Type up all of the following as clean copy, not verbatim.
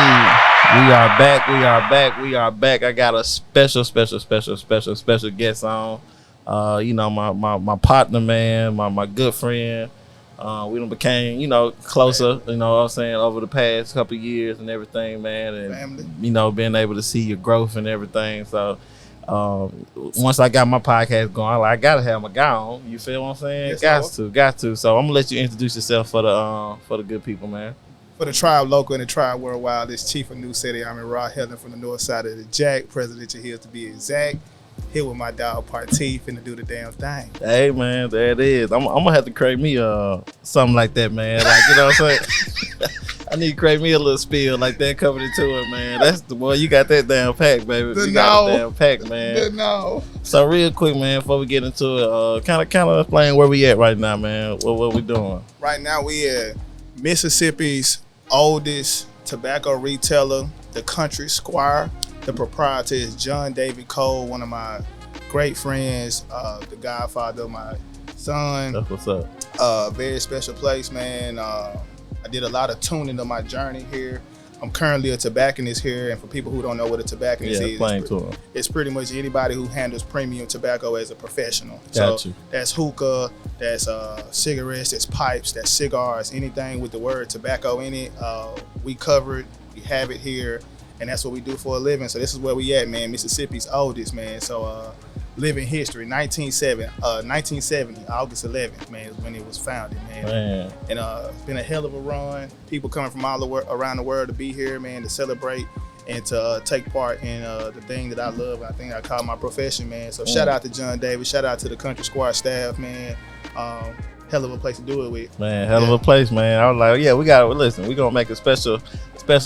We are back. I got a special guest on. My partner, man, my good friend. We done became, closer, you know what I'm saying, over the past couple of years and everything, man. And, family. Being able to see your growth and everything. So, once I got my podcast going, I got to have my guy on. You feel what I'm saying? Yes, got to. So, I'm going to let you introduce yourself for the good people, man. For the tribe local and the tribe worldwide, this Chief Anu Seti Amen-Ra, hailing from the north side of the Jack, Presidential Hills to be exact. Here with my dog Party, finna do the damn thing. Hey, man, there it is. I'm going to have to create me something like that, man. Like, you know what I'm saying? I need to create me a little spiel like that coming into it, man. That's the boy. You got that damn pack, baby. You got the damn pack, man. No. So real quick, man, before we get into it, kind of explain where we at right now, man. What we doing? Right now we at Mississippi's oldest tobacco retailer, the Country Squire. The proprietor is John David Cole, one of my great friends, the godfather of my son. That's what's up. Very special place, man. I did a lot of tuning on my journey here. I'm currently a tobacconist here, and for people who don't know what a tobacconist is, it's pretty much anybody who handles premium tobacco as a professional. That's hookah, that's cigarettes, that's pipes, that's cigars, anything with the word tobacco in it. We cover it, we have it here, and that's what we do for a living. So this is where we at, man. Mississippi's oldest, man. So living history, 1970, August 11th, man, is when it was founded, man. And it's been a hell of a run. People coming from all around the world to be here, man, to celebrate and to take part in the thing that I love. I think I call my profession, man. So shout out to John Davis, shout out to the Country Squire staff, man. Hell of a place to do it with. Man, hell of a place, man. I was like, yeah, we got to listen. We're going to make a special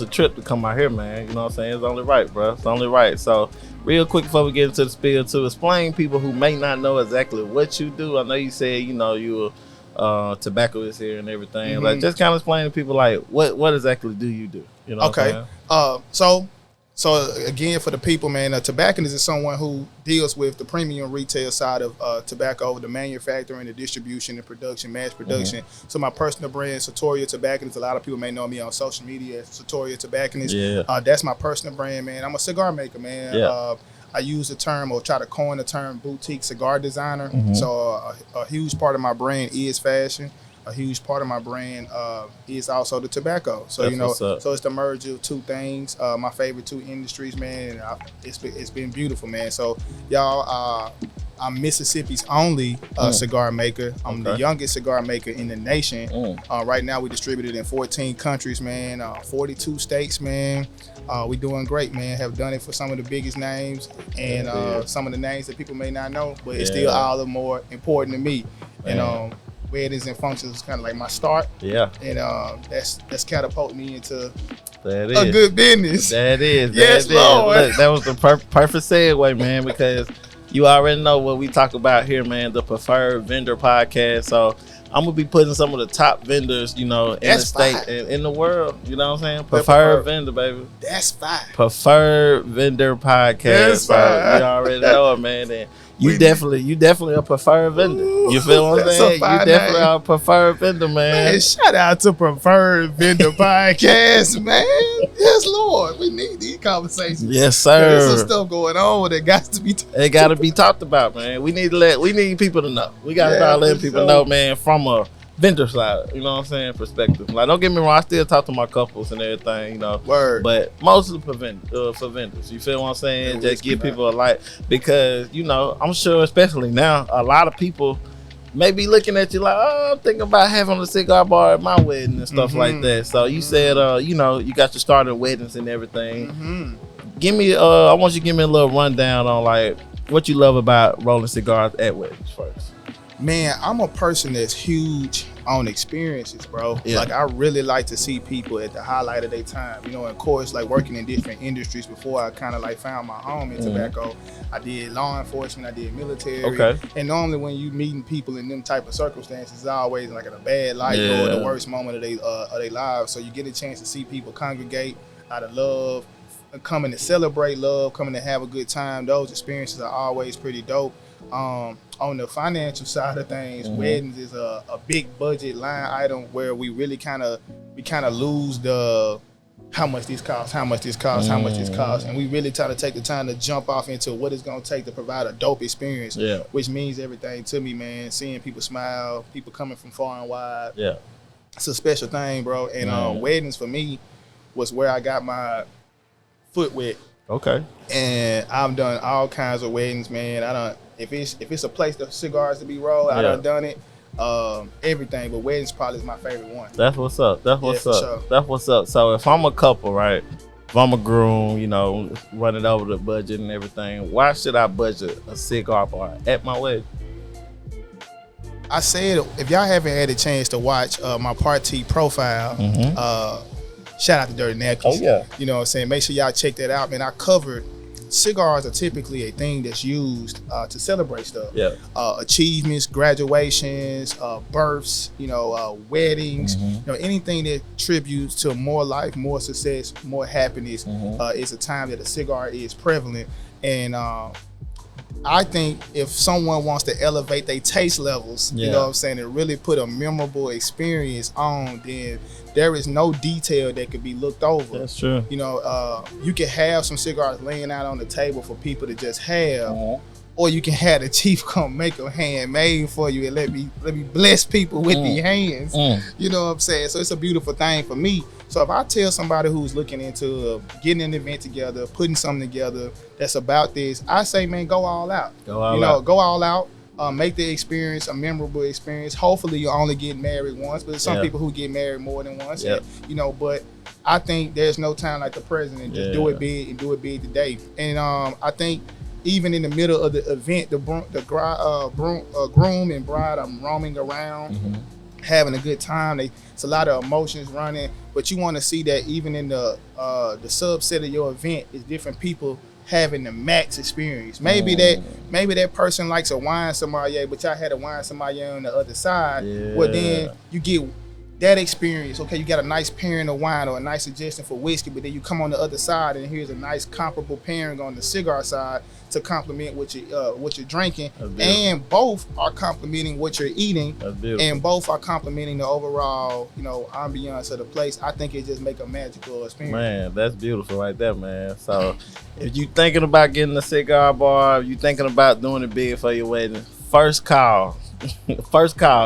trip to come out here, man. You know what I'm saying? It's only right, bro. It's only right. So real quick before we get into the spiel, to explain people who may not know exactly what you do. I know you said, you're a tobacconist here and everything. Mm-hmm. Like, just kind of explain to people, like, what exactly do you do? You know what I'm saying? So again, for the people, man, a tobacconist is someone who deals with the premium retail side of tobacco, the manufacturing, the distribution, the production, mass production. Mm-hmm. So my personal brand, Sartoria Tobacconist. A lot of people may know me on social media as Sartoria Tobacconist. Yeah. That's my personal brand, man. I'm a cigar maker, man. Yeah. I use the term, or try to coin the term, boutique cigar designer. Mm-hmm. So a huge part of my brand is fashion. A huge part of my brand is also the tobacco. So so it's the merge of two things. My favorite two industries, man. And it's been beautiful, man. So y'all, I'm Mississippi's only cigar maker. I'm the youngest cigar maker in the nation. Right now, we distributed in 14 countries, man. 42 states, man. We doing great, man. Have done it for some of the biggest names and some of the names that people may not know, but it's still all the more important to me. Man. And weddings and functions was kind of like my start. Yeah. And that's catapulted me into a good business. That is. Yes, Lord. Look, that was the perfect segue, man, because you already know what we talk about here, man, the Preferred Vendor Podcast. So I'm going to be putting some of the top vendors, in the state and in the world. You know what I'm saying? Preferred Vendor, baby. That's fine. Preferred Vendor Podcast. That's fine. You already know it, man. And you definitely a preferred vendor. You feel what I'm saying? You definitely are a preferred vendor, man. Shout out to Preferred Vendor Podcast, man. Yes, Lord. We need these conversations. Yes, sir. There's some stuff going on that got to be it got to be talked about, man. We need people to know. We got to start letting people know, man, from a vendor side, you know what I'm saying, perspective. Like, don't get me wrong, I still talk to my couples and everything, Word. But mostly for vendors. You feel what I'm saying? Just give people a light, because I'm sure, especially now, a lot of people may be looking at you like, oh, I'm thinking about having a cigar bar at my wedding and stuff like that. So you said, you got your start at weddings and everything. Give me, I want you to give me a little rundown on like what you love about rolling cigars at weddings first. Man, I'm a person that's huge on experiences, bro. Yeah. Like, I really like to see people at the highlight of their time. And of course, like working in different industries before I kind of like found my home in tobacco. I did law enforcement, I did military. Okay. And normally when you meeting people in them type of circumstances, it's always like in a bad light or the worst moment of their lives. So you get a chance to see people congregate out of love, coming to celebrate love, coming to have a good time. Those experiences are always pretty dope. On the financial side of things, weddings is a big budget line item where we really kind of lose the how much this costs, how much this costs, how much this costs, and we really try to take the time to jump off into what it's gonna take to provide a dope experience, which means everything to me, man. Seeing people smile, people coming from far and wide, it's a special thing, bro. And weddings for me was where I got my foot wet. Okay. And I've done all kinds of weddings, man. I don't if it's a place for cigars to be rolled, I done it. Everything, but weddings probably is my favorite one. That's what's up. That's what's up. Sure. That's what's up. So if I'm a couple, right? If I'm a groom, you know, running over the budget and everything, why should I budget a cigar bar at my wedding? I said, if y'all haven't had a chance to watch my party profile, shout out to Dirty Napkins. Oh yeah. You know what I'm saying? Make sure y'all check that out, man. I covered cigars are typically a thing that's used to celebrate stuff. Achievements, graduations, births, weddings, anything that tributes to more life, more success, more happiness is a time that a cigar is prevalent. And I think if someone wants to elevate their taste levels, you know what I'm saying, and really put a memorable experience on, then there is no detail that could be looked over. That's true. You can have some cigars laying out on the table for people to just have, or you can have the chief come make them handmade for you and let me bless people with the hands. You know what I'm saying? So it's a beautiful thing for me. So if I tell somebody who's looking into getting an event together, putting something together that's about this, I say, man, go all out. Go all out. Make the experience a memorable experience. Hopefully you only get married once, but there's some people who get married more than once. And, but I think there's no time like the present, and just do it big and do it big today. And I think even in the middle of the event, the groom and bride are roaming around, having a good time. It's a lot of emotions running, but you want to see that even in the subset of your event is different people having the max experience. Maybe that person likes a wine sommelier, but y'all had a wine sommelier on the other side. Well, then you get that experience. Okay, you got a nice pairing of wine or a nice suggestion for whiskey, but then you come on the other side and here's a nice comparable pairing on the cigar side to complement what you're drinking, and both are complementing what you're eating, and both are complementing the overall ambiance of the place. I think it just make a magical experience. Man, that's beautiful right there, man. So if you thinking about getting a cigar bar, if you thinking about doing it big for your wedding, first call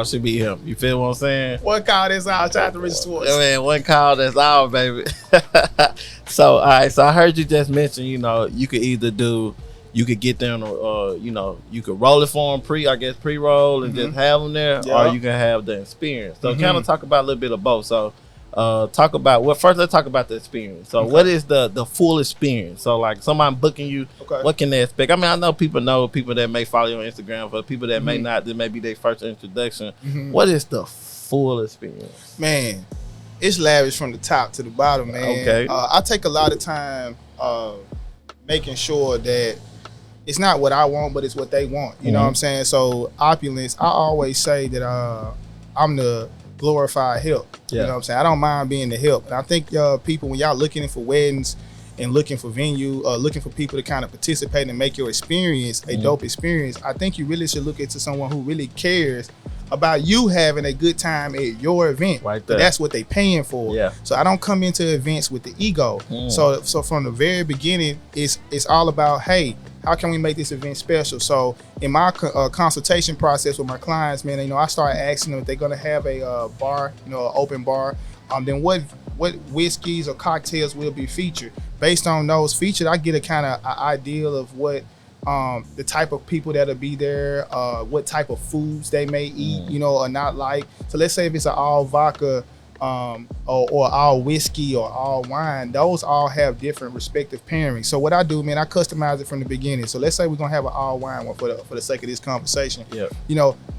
should be him. You feel what I'm saying? One call, that's all. Shout out to Rich Schwartz. Man, one call, that's all, baby. So, all right. So I heard you just mention, you could either you could get them, you could roll it for them pre-roll and just have them there, or you can have the experience. So kind of talk about a little bit of both. So let's talk about the experience. So what is the full experience? So like somebody booking you, what can they expect? I mean, I know people that may follow you on Instagram, but people that may not, that may be their first introduction. What is the full experience? Man, it's lavish from the top to the bottom, man. Okay. I take a lot of time making sure that it's not what I want, but it's what they want. You know what I'm saying? So opulence, I always say that I'm the glorified help. You know what I'm saying? I don't mind being the help. And I think people, when y'all looking for weddings and looking for venue, looking for people to kind of participate and make your experience a dope experience, I think you really should look into someone who really cares about you having a good time at your event. Right there. That's what they paying for. Yeah. So I don't come into events with the ego. So from the very beginning, it's all about, hey, how can we make this event special? So in my consultation process with my clients, man, I start asking them if they're gonna have a bar, an open bar. Then what whiskeys or cocktails will be featured? Based on those featured, I get a kind of ideal of what the type of people that'll be there, what type of foods they may eat, or not like. So let's say if it's an all vodka or all whiskey or all wine, those all have different respective pairings. So what I do, man, I customize it from the beginning. So let's say we're gonna have an all wine one for the sake of this conversation.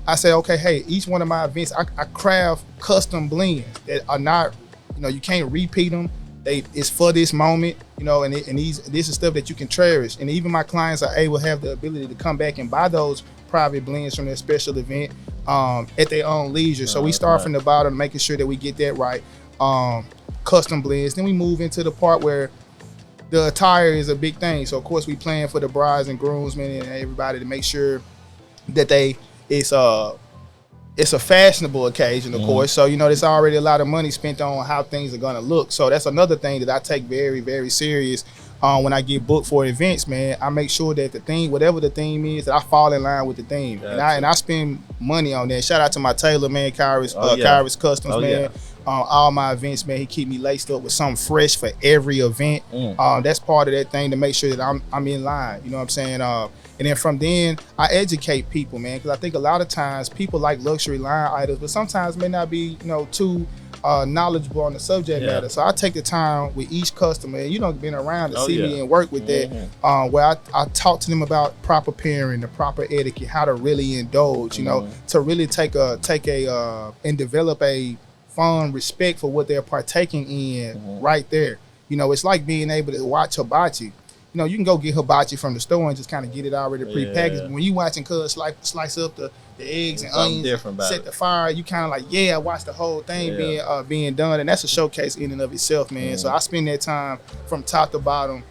I say, okay, hey, each one of my events, I craft custom blends that are not, you can't repeat them. It's for this moment, and this is stuff that you can cherish. And even my clients are able to have the ability to come back and buy those private blends from their special event at their own leisure. So we start from the bottom, making sure that we get that right. Custom blends. Then we move into the part where the attire is a big thing. So of course we plan for the brides and groomsmen and everybody to make sure that it's it's a fashionable occasion, of course. So, you know, there's already a lot of money spent on how things are going to look. So that's another thing that I take very, very serious when I get booked for events, man. I make sure that the theme, whatever the theme is, that I fall in line with the theme. Gotcha. And I spend money on that. Shout out to my tailor, man, Cigars, Cigars Customs, man. Yeah. All my events, man, he keep me laced up with something fresh for every event. That's part of that thing to make sure that I'm in line. You know what I'm saying? And then from then, I educate people, man, because I think a lot of times people like luxury line items, but sometimes may not be, you know, too knowledgeable on the subject matter. So I take the time with each customer, and you know, been around to see me and work with that, where I talk to them about proper pairing, the proper etiquette, how to really indulge, you know, to really take a and develop a fun respect for what they're partaking in right there. You know, it's like being able to watch hibachi. You know, you can go get hibachi from the store and just kind of get it already prepackaged. But when you watching cuz slice up the eggs and onions, set the fire, you kind of like, I watch the whole thing being done. And that's a showcase in and of itself, man. So I spend that time from top to bottom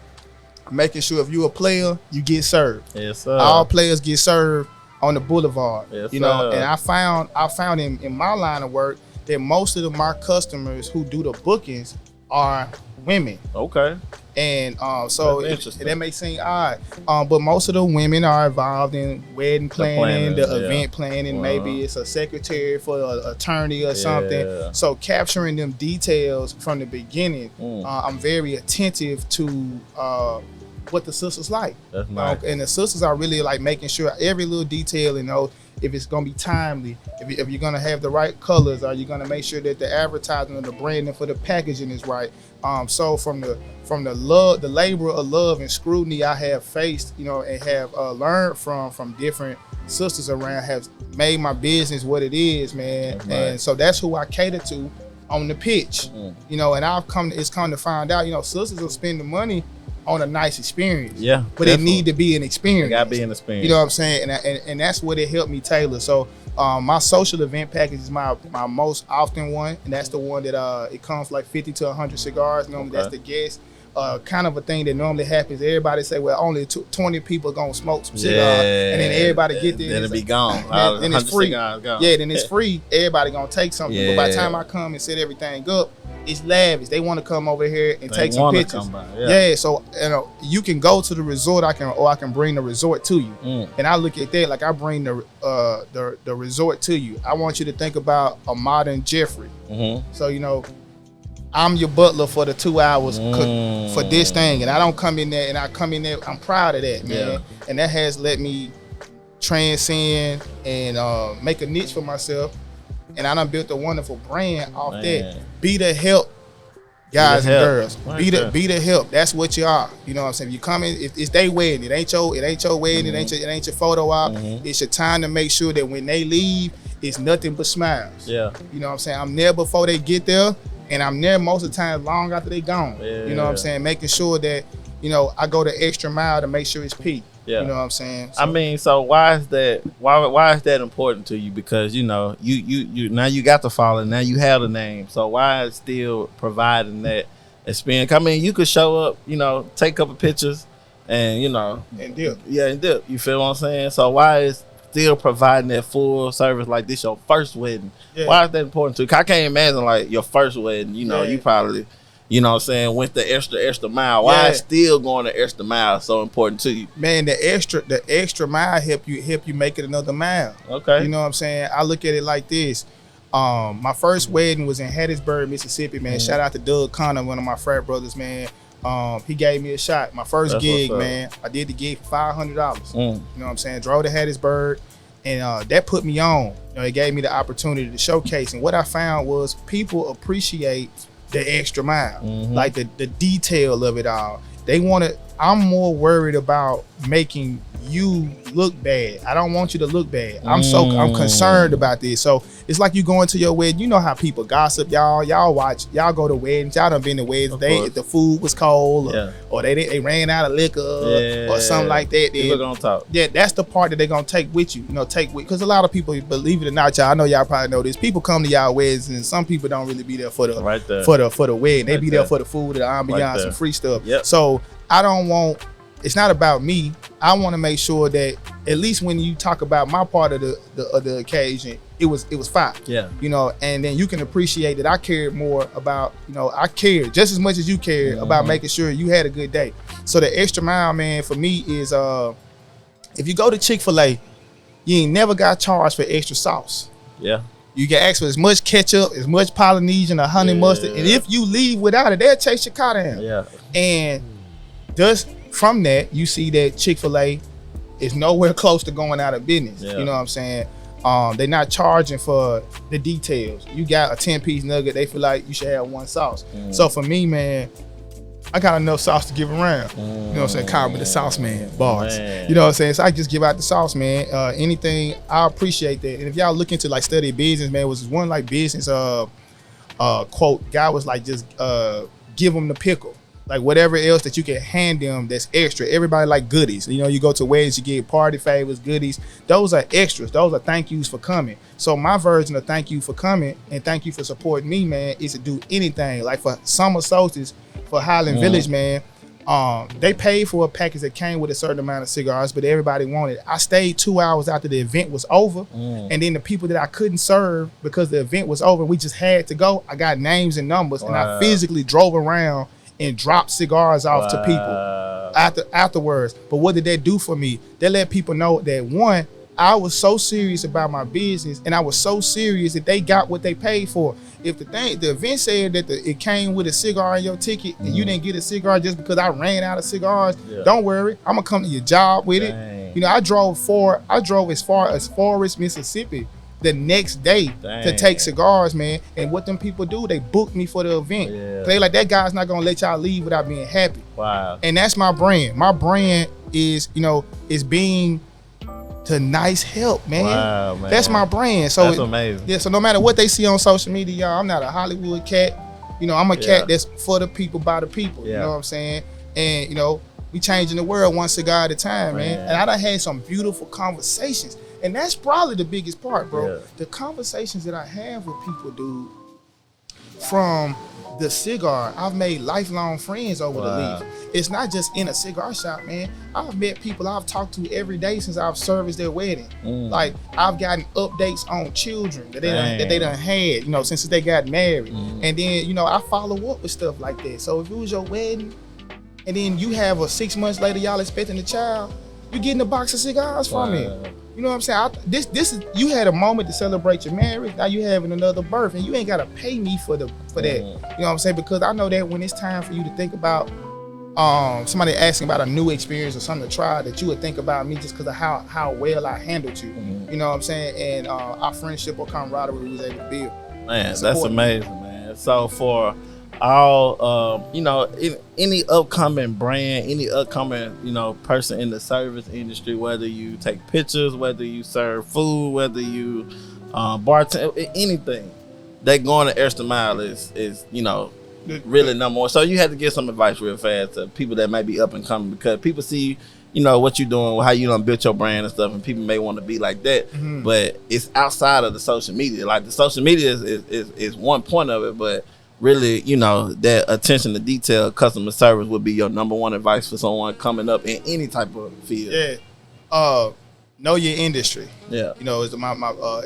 making sure if you're a player, you get served. Yes, sir. All players get served on the boulevard. Yes, you know, and I found in my line of work that most of my customers who do the bookings are women. Okay. And so that may seem odd, but most of the women are involved in wedding planning, the event planning. Maybe it's a secretary for an attorney or something. So capturing them details from the beginning, I'm very attentive to what the sisters like. That's nice. And the sisters are really like making sure every little detail, you know, if it's gonna be timely, if you're gonna have the right colors, are you gonna make sure that the advertising or the branding for the packaging is right? So from the love, the labor of love and scrutiny I have faced, you know, and have learned from different sisters around, have made my business what it is, man. Right. And so that's who I cater to on the pitch, you know. And it's come to find out, you know, sisters will spend the money on a nice experience. Yeah. But definitely. It need to be an experience. It gotta be an experience. You know what I'm saying? And that's what it helped me tailor. So my social event package is my most often one, and that's the one that it comes like 50 to 100 cigars. Normally that's the guest. Kind of a thing that normally happens. Everybody say, well, only 20 people gonna smoke some cigars, and then everybody get there. Then it'll be gone. Then it's free. Gone. Yeah, then it's free. Everybody gonna take something. Yeah. But by the time I come and set everything up, it's lavish. They want to come over here and take some pictures. So you know, you can go to the resort. I can bring the resort to you. And I look at that like I bring the resort to you. I want you to think about a modern Jeffrey. So you know, I'm your butler for the 2 hours for this thing, and I don't come in there and I come in there. I'm proud of that, man. And that has let me transcend and make a niche for myself. And I done built a wonderful brand off that. Be the help, guys and girls. Be the help. That's what you are. You know what I'm saying? If you come in, it's their wedding. It ain't your wedding. It ain't your photo op. It's your time to make sure that when they leave, it's nothing but smiles. Yeah. You know what I'm saying? I'm there before they get there, and I'm there most of the time long after they gone. Yeah. You know what I'm saying? Making sure that, you know, I go the extra mile to make sure it's peak. Yeah. You know what I'm saying? So, I mean, so why is that? Why is that important to you? Because you know, you now you got the following, now you have the name. So why is still providing that experience? I mean, you could show up, you know, take a couple pictures, and you know, and dip. Yeah, and dip. You feel what I'm saying? So why is still providing that full service like this your first wedding? Yeah. Why is that important to you? I can't imagine like your first wedding. You know, you probably, you know what I'm saying, went the extra mile. Why is still going the extra mile so important to you? Man, the extra mile help you make it another mile. Okay. You know what I'm saying? I look at it like this. My first wedding was in Hattiesburg, Mississippi, man. Shout out to Doug Connor, one of my frat brothers, man. He gave me a shot. My first gig, man. I did the gig for $500. You know what I'm saying? Drove to Hattiesburg, and that put me on. You know, it gave me the opportunity to showcase. And what I found was people appreciate the extra mile, like the detail of it all. They want to. I'm more worried about making you look bad. I don't want you to look bad. I'm concerned about this. So it's like you going to your wedding. You know how people gossip, y'all go to weddings. Y'all done been to weddings. The food was cold, or they ran out of liquor, or something like that. People gonna talk. Yeah, that's the part that they're gonna take with you. You know, because a lot of people, believe it or not, y'all, I know y'all probably know this. People come to y'all weddings, and some people don't really be there for the for the wedding. They be there for the food, the ambiance, and free stuff. Yep. So I don't want. It's not about me. I want to make sure that at least when you talk about my part of the occasion, it was fire. Yeah. You know, and then you can appreciate that I cared more about, you know, I cared just as much as you cared about making sure you had a good day. So the extra mile, man, for me is if you go to Chick-fil-A, you ain't never got charged for extra sauce. Yeah. You can ask for as much ketchup, as much Polynesian or honey mustard, and if you leave without it, they'll chase your car down. Yeah. And just from that, you see that Chick-fil-A is nowhere close to going out of business. Yeah. You know what I'm saying? They're not charging for the details. You got a 10-piece nugget, they feel like you should have one sauce. So for me, man, I got enough sauce to give around. You know what I'm saying? Call me the sauce man, bars. Man. You know what I'm saying? So I just give out the sauce, man. Anything, I appreciate that. And if y'all looking to like study business, man, was one like business quote, guy was like, just give them the pickle. Like whatever else that you can hand them that's extra. Everybody like goodies. You know, you go to weddings, you get party favors, goodies. Those are extras. Those are thank yous for coming. So my version of thank you for coming and thank you for supporting me, man, is to do anything. Like for summer solstice, for Highland Village, man, they paid for a package that came with a certain amount of cigars, but everybody wanted it. I stayed 2 hours after the event was over, and then the people that I couldn't serve because the event was over, we just had to go. I got names and numbers, and I physically drove around and dropped cigars off to people afterwards. But what did that do for me? That let people know that, one, I was so serious about my business, and I was so serious that they got what they paid for. If the event said that it came with a cigar in your ticket and you didn't get a cigar just because I ran out of cigars, don't worry, I'm gonna come to your job with it. You know, I drove as far as Florist, Mississippi the next day to take cigars, man. And what them people do, they booked me for the event. They like, that guy's not gonna let y'all leave without being happy. Wow. And that's my brand. My brand is, you know, is being to nice help, man. Wow, man. That's my brand. So that's amazing. Yeah, so no matter what they see on social media, y'all, I'm not a Hollywood cat. You know, I'm a cat that's for the people, by the people. You know what I'm saying? And, you know, we changing the world one cigar at a time, man. And I done had some beautiful conversations. And that's probably the biggest part, bro. The conversations that I have with people, dude, from the cigar, I've made lifelong friends over the leaf. It's not just in a cigar shop, man. I've met people I've talked to every day since I've serviced their wedding. Like, I've gotten updates on children that they done had, you know, since they got married. And then, you know, I follow up with stuff like that. So if it was your wedding, and then you have a 6 months later, y'all expecting a child, you getting a box of cigars from me. You know what I'm saying? This is, you had a moment to celebrate your marriage. Now you having another birth, and you ain't gotta pay me for that. You know what I'm saying? Because I know that when it's time for you to think about somebody asking about a new experience or something to try, that you would think about me just because of how well I handled you. You know what I'm saying? And our friendship or camaraderie we was able to build. Man, that's amazing, man. So for all you know, any upcoming brand, any upcoming, you know, person in the service industry, whether you take pictures, whether you serve food, whether you bartend, anything, they going the extra mile is you know, really number one. So you had to give some advice real fast to people that may be up and coming, because people see, you know, what you're doing, how you done built your brand and stuff, and people may want to be like that. But it's outside of the social media. Like, the social media is one point of it, but really, you know, that attention to detail, customer service would be your number one advice for someone coming up in any type of field. Know your industry. You know, it's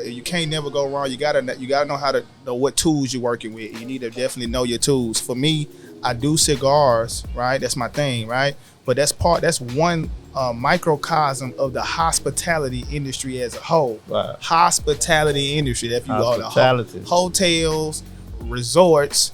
you can't never go wrong. You gotta know how to know what tools you're working with. You need to definitely know your tools. For me, I do cigars, right? That's my thing, right? But that's one microcosm of the hospitality industry as a whole. Hospitality industry. If you go to hotels, resorts,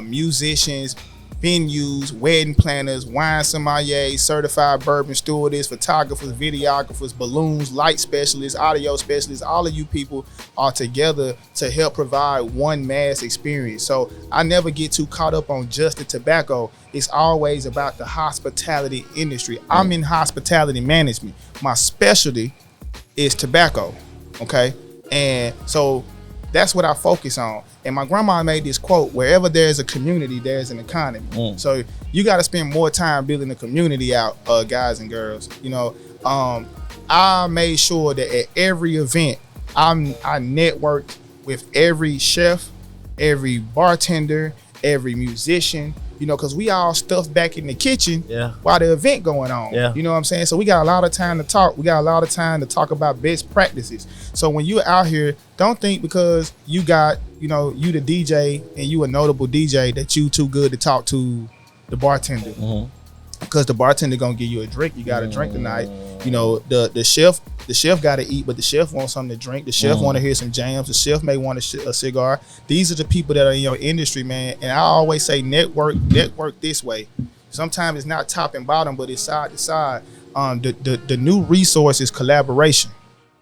musicians, venues, wedding planners, wine sommeliers, certified bourbon stewardess, photographers, videographers, balloons, light specialists, audio specialists, all of you people are together to help provide one mass experience. So I never get too caught up on just the tobacco. It's always about the hospitality industry. I'm in hospitality management. My specialty is tobacco, okay? And so that's what I focus on. And my grandma made this quote: wherever there's a community, there's an economy. So you got to spend more time building the community out, guys and girls. You know, I made sure that at every event, I networked with every chef, every bartender, every musician, you know, because we all stuffed back in the kitchen Yeah. while the event going on. Yeah. You know what I'm saying? So we got a lot of time to talk. We got a lot of time to talk about best practices. So when you're out here, don't think because you got, you know, you the DJ and you a notable DJ that you too good to talk to the bartender. Because the bartender gonna give you a drink. You got to drink tonight. You know, the chef got to eat, but the chef wants something to drink. The chef want to hear some jams. The chef may want a cigar. These are the people that are in your industry, man. And I always say network this way. Sometimes it's not top and bottom, but it's side to side. The new resource is collaboration.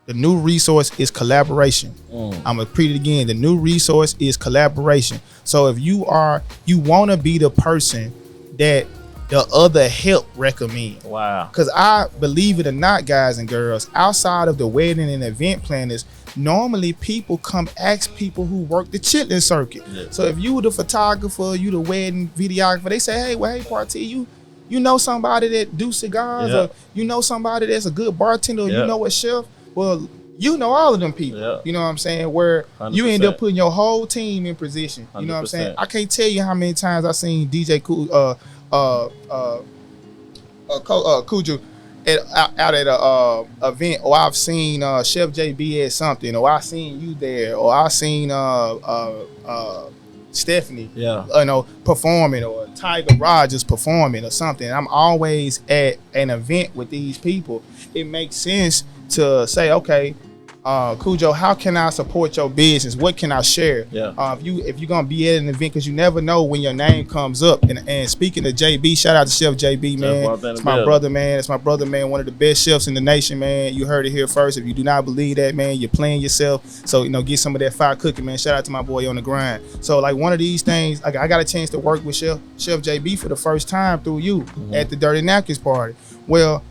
The new resource is collaboration. I'm gonna repeat it again. The new resource is collaboration. So if you want to be the person that the other help recommend. Wow. Because I believe it or not, guys and girls, outside of the wedding and event planners, normally people come ask people who work the chitlin circuit. Yeah. So if you were the photographer, you the wedding videographer, they say, hey, Party, you know somebody that do cigars, or you know somebody that's a good bartender, or you know a chef. Well, you know all of them people. Yeah. You know what I'm saying? Where 100%. You end up putting your whole team in position. You know what I'm saying? I can't tell you how many times I've seen DJ Kuju out at a event, or I've seen Chef JB at something, or I've seen you there, or I've seen Stephanie, performing, or Tiger Rogers performing, or something. I'm always at an event with these people. It makes sense to say, okay, Cujo, how can I support your business? What can I share? If you're gonna be at an event, because you never know when your name comes up. And speaking of JB, shout out to Chef JB, man. It's my brother, man. It's my brother, man. One of the best chefs in the nation, man. You heard it here first. If you do not believe that, man, you're playing yourself. So, you know, get some of that fire cooking, man. Shout out to my boy on the grind. So, like, one of these things, I got a chance to work with Chef JB for the first time through you at the Dirty Napkins party. Well,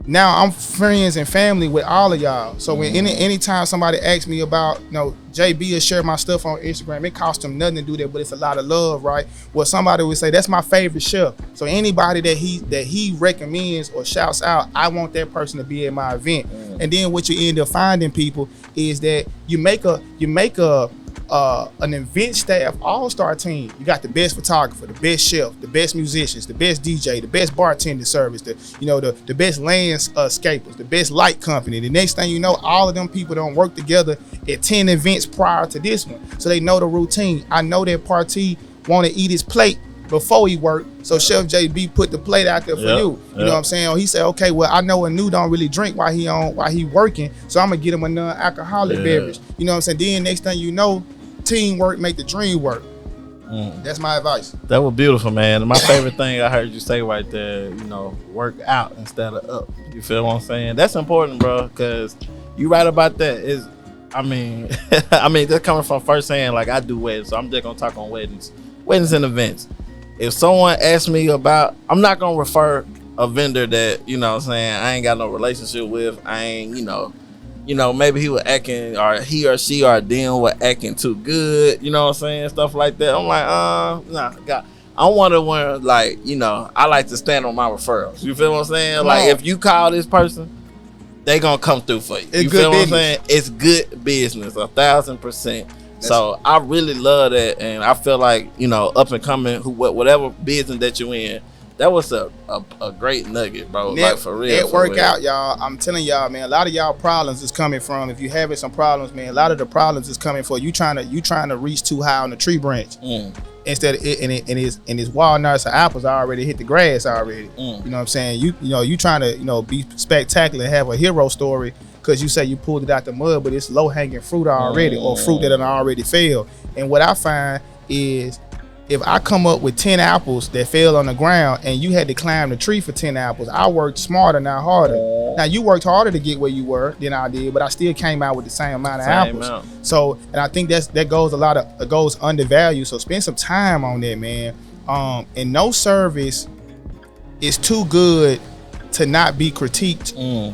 now I'm friends and family with all of y'all. So when anytime somebody asks me about, you know, JB will share my stuff on Instagram, it costs them nothing to do that, but it's a lot of love, right? Well, somebody would say, that's my favorite chef. So anybody that he recommends or shouts out, I want that person to be at my event. And then what you end up finding, people, is that you make an event staff all-star team. You got the best photographer, the best chef, the best musicians, the best DJ, the best bartender service, the best landscapers, the best light company. The next thing you know, all of them people don't work together at 10 events prior to this one. So they know the routine. I know that Party want to eat his plate before he worked. So Chef JB put the plate out there for you. You know what I'm saying? Or he said, okay, well, I know Anu don't really drink while he working, so I'm gonna get him a non-alcoholic beverage. You know what I'm saying? Then next thing you know, teamwork make the dream work. That's my advice. That was beautiful, man. My favorite thing I heard you say right there, you know, work out instead of up. You feel what I'm saying? That's important, bro, because you right about that. I mean, just coming from firsthand, like I do weddings, so I'm just gonna talk on weddings and events. If someone asks me about, I'm not gonna refer a vendor that, you know what I'm saying, I ain't got no relationship with. I ain't, you know, maybe he was acting, or he or she or them were acting too good, you know what I'm saying, stuff like that. I'm like, nah, God. I wonder when, like, you know, I like to stand on my referrals. You feel what I'm saying? Like, if you call this person, they gonna come through for you. You feel what I'm saying? It's good business, 1,000%. So I really love that, and I feel like, you know, up and coming, whatever business that you in, that was a great nugget, bro. Like, for real. Network out, y'all. I'm telling y'all, man. A lot of y'all problems is coming from, if you having some problems, man. A lot of the problems is coming for you trying to reach too high on the tree branch. Instead of his walnuts or apples already hit the grass already. You know what I'm saying? You trying to, you know, be spectacular and have a hero story, because you say you pulled it out the mud, but it's low hanging fruit already, or fruit that already failed. And what I find is, if I come up with 10 apples that fell on the ground and you had to climb the tree for 10 apples, I worked smarter, not harder. Now, you worked harder to get where you were than I did, but I still came out with the same amount of apples. So, and I think that goes undervalued. So spend some time on that, man. And no service is too good to not be critiqued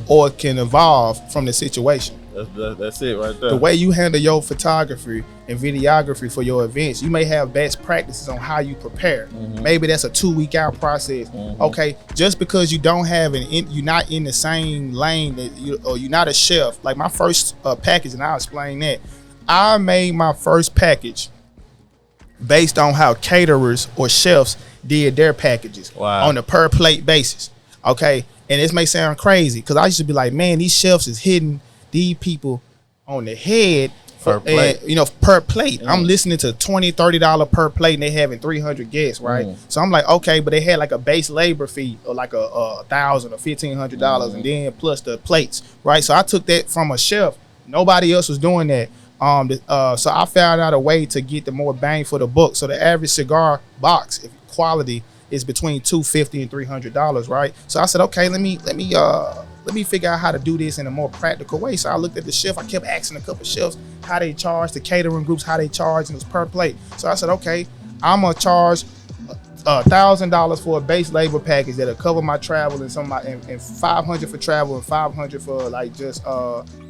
or can evolve from the situation. That's it right there. The way you handle your photography and videography for your events, you may have best practices on how you prepare. Maybe that's a 2-week out process. Okay, just because you don't have you're not in the same lane or you're not a chef. Like my first package, and I'll explain that. I made my first package based on how caterers or chefs did their packages on a per plate basis. Okay, and this may sound crazy because I used to be like, man, these chefs is hitting these people on the head per plate. Per plate. I'm listening to $20-$30 per plate, and they having 300 guests, right? So I'm like, okay, but they had like a base labor fee or like a $1,000 or $1,500, and then plus the plates, right? So I took that from a chef. Nobody else was doing that. So I found out a way to get the more bang for the buck. So the average cigar box, if quality, is between $250 and $300, right? So I said, okay, let me figure out how to do this in a more practical way. So I looked at the chef. I kept asking a couple chefs how they charge, the catering groups how they charge, and it was per plate. So I said, okay, I'm gonna charge $1,000 for a base labor package that'll cover my travel and and $500 for travel and $500 for like just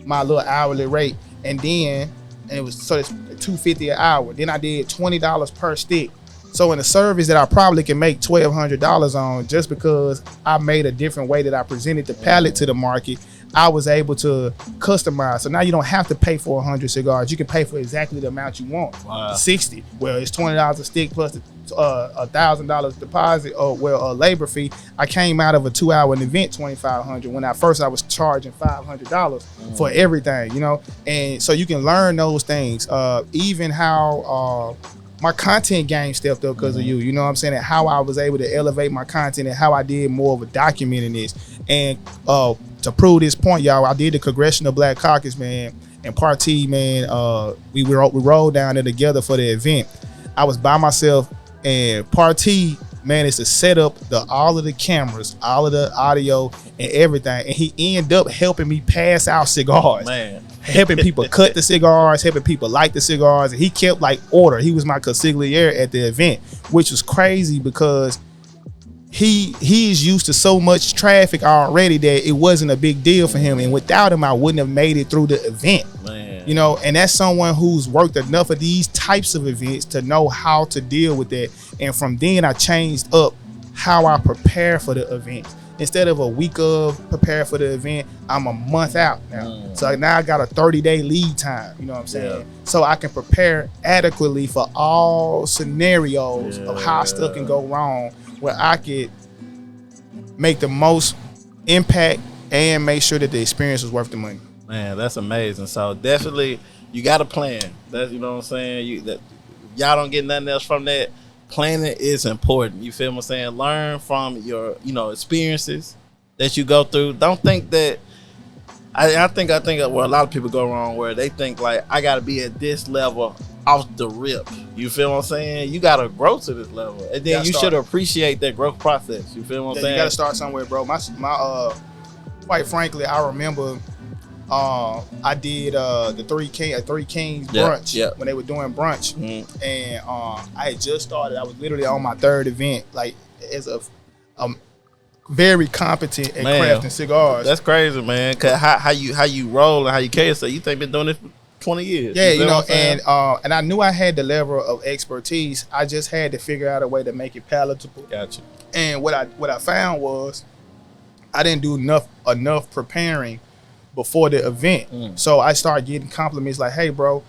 my little hourly rate, and it was so it's $250 an hour. Then I did $20 per stick. So in a service that I probably can make $1,200 on, just because I made a different way that I presented the palette to the market, I was able to customize. So now you don't have to pay for 100 cigars. You can pay for exactly the amount you want. 60. Well, it's $20 a stick plus the $1,000 deposit or labor fee. I came out of a 2-hour event $2,500 when I was charging $500 for everything, And so you can learn those things. Even how my content game stepped up because of you. You know what I'm saying? And how I was able to elevate my content and how I did more of a documenting this. And to prove this point, y'all, I did the Congressional Black Caucus, man, and Party, man. We rolled down there together for the event. I was by myself, and Party, man, is to set up all of the cameras, all of the audio and everything. And he ended up helping me pass out cigars. Man. Helping people cut the cigars, helping people light the cigars. And he kept like order. He was my consigliere at the event, which was crazy because he is used to so much traffic already that it wasn't a big deal for him. And without him, I wouldn't have made it through the event. Man. And that's someone who's worked enough of these types of events to know how to deal with that. And from then I changed up how I prepare for the event. Instead of a week of prepare for the event, I'm a month out now. So now I got a 30-day lead time, you know what I'm saying? Yeah. So I can prepare adequately for all scenarios of how stuff can go wrong, where I could make the most impact and make sure that the experience was worth the money. Man, that's amazing. So definitely you got a plan. That's, you know what I'm saying? Y'all don't get nothing else from that. Planning is important. You feel what I'm saying? Learn from your, experiences that you go through. Don't think that. I think where a lot of people go wrong, where they think like I got to be at this level off the rip. You feel what I'm saying? You got to grow to this level, and then you should appreciate that growth process. You feel what I'm saying? You got to start somewhere, bro. My quite frankly, I remember. I did the Three Kings brunch when they were doing brunch, and I had just started. I was literally on my third event, like as a very competent at crafting cigars. That's crazy, man. Cause how you roll and how you carry. So you think been doing this for 20 years? Yeah, and I knew I had the level of expertise. I just had to figure out a way to make it palatable. Gotcha. And what I found was I didn't do enough preparing before the event. So I started getting compliments like, hey bro,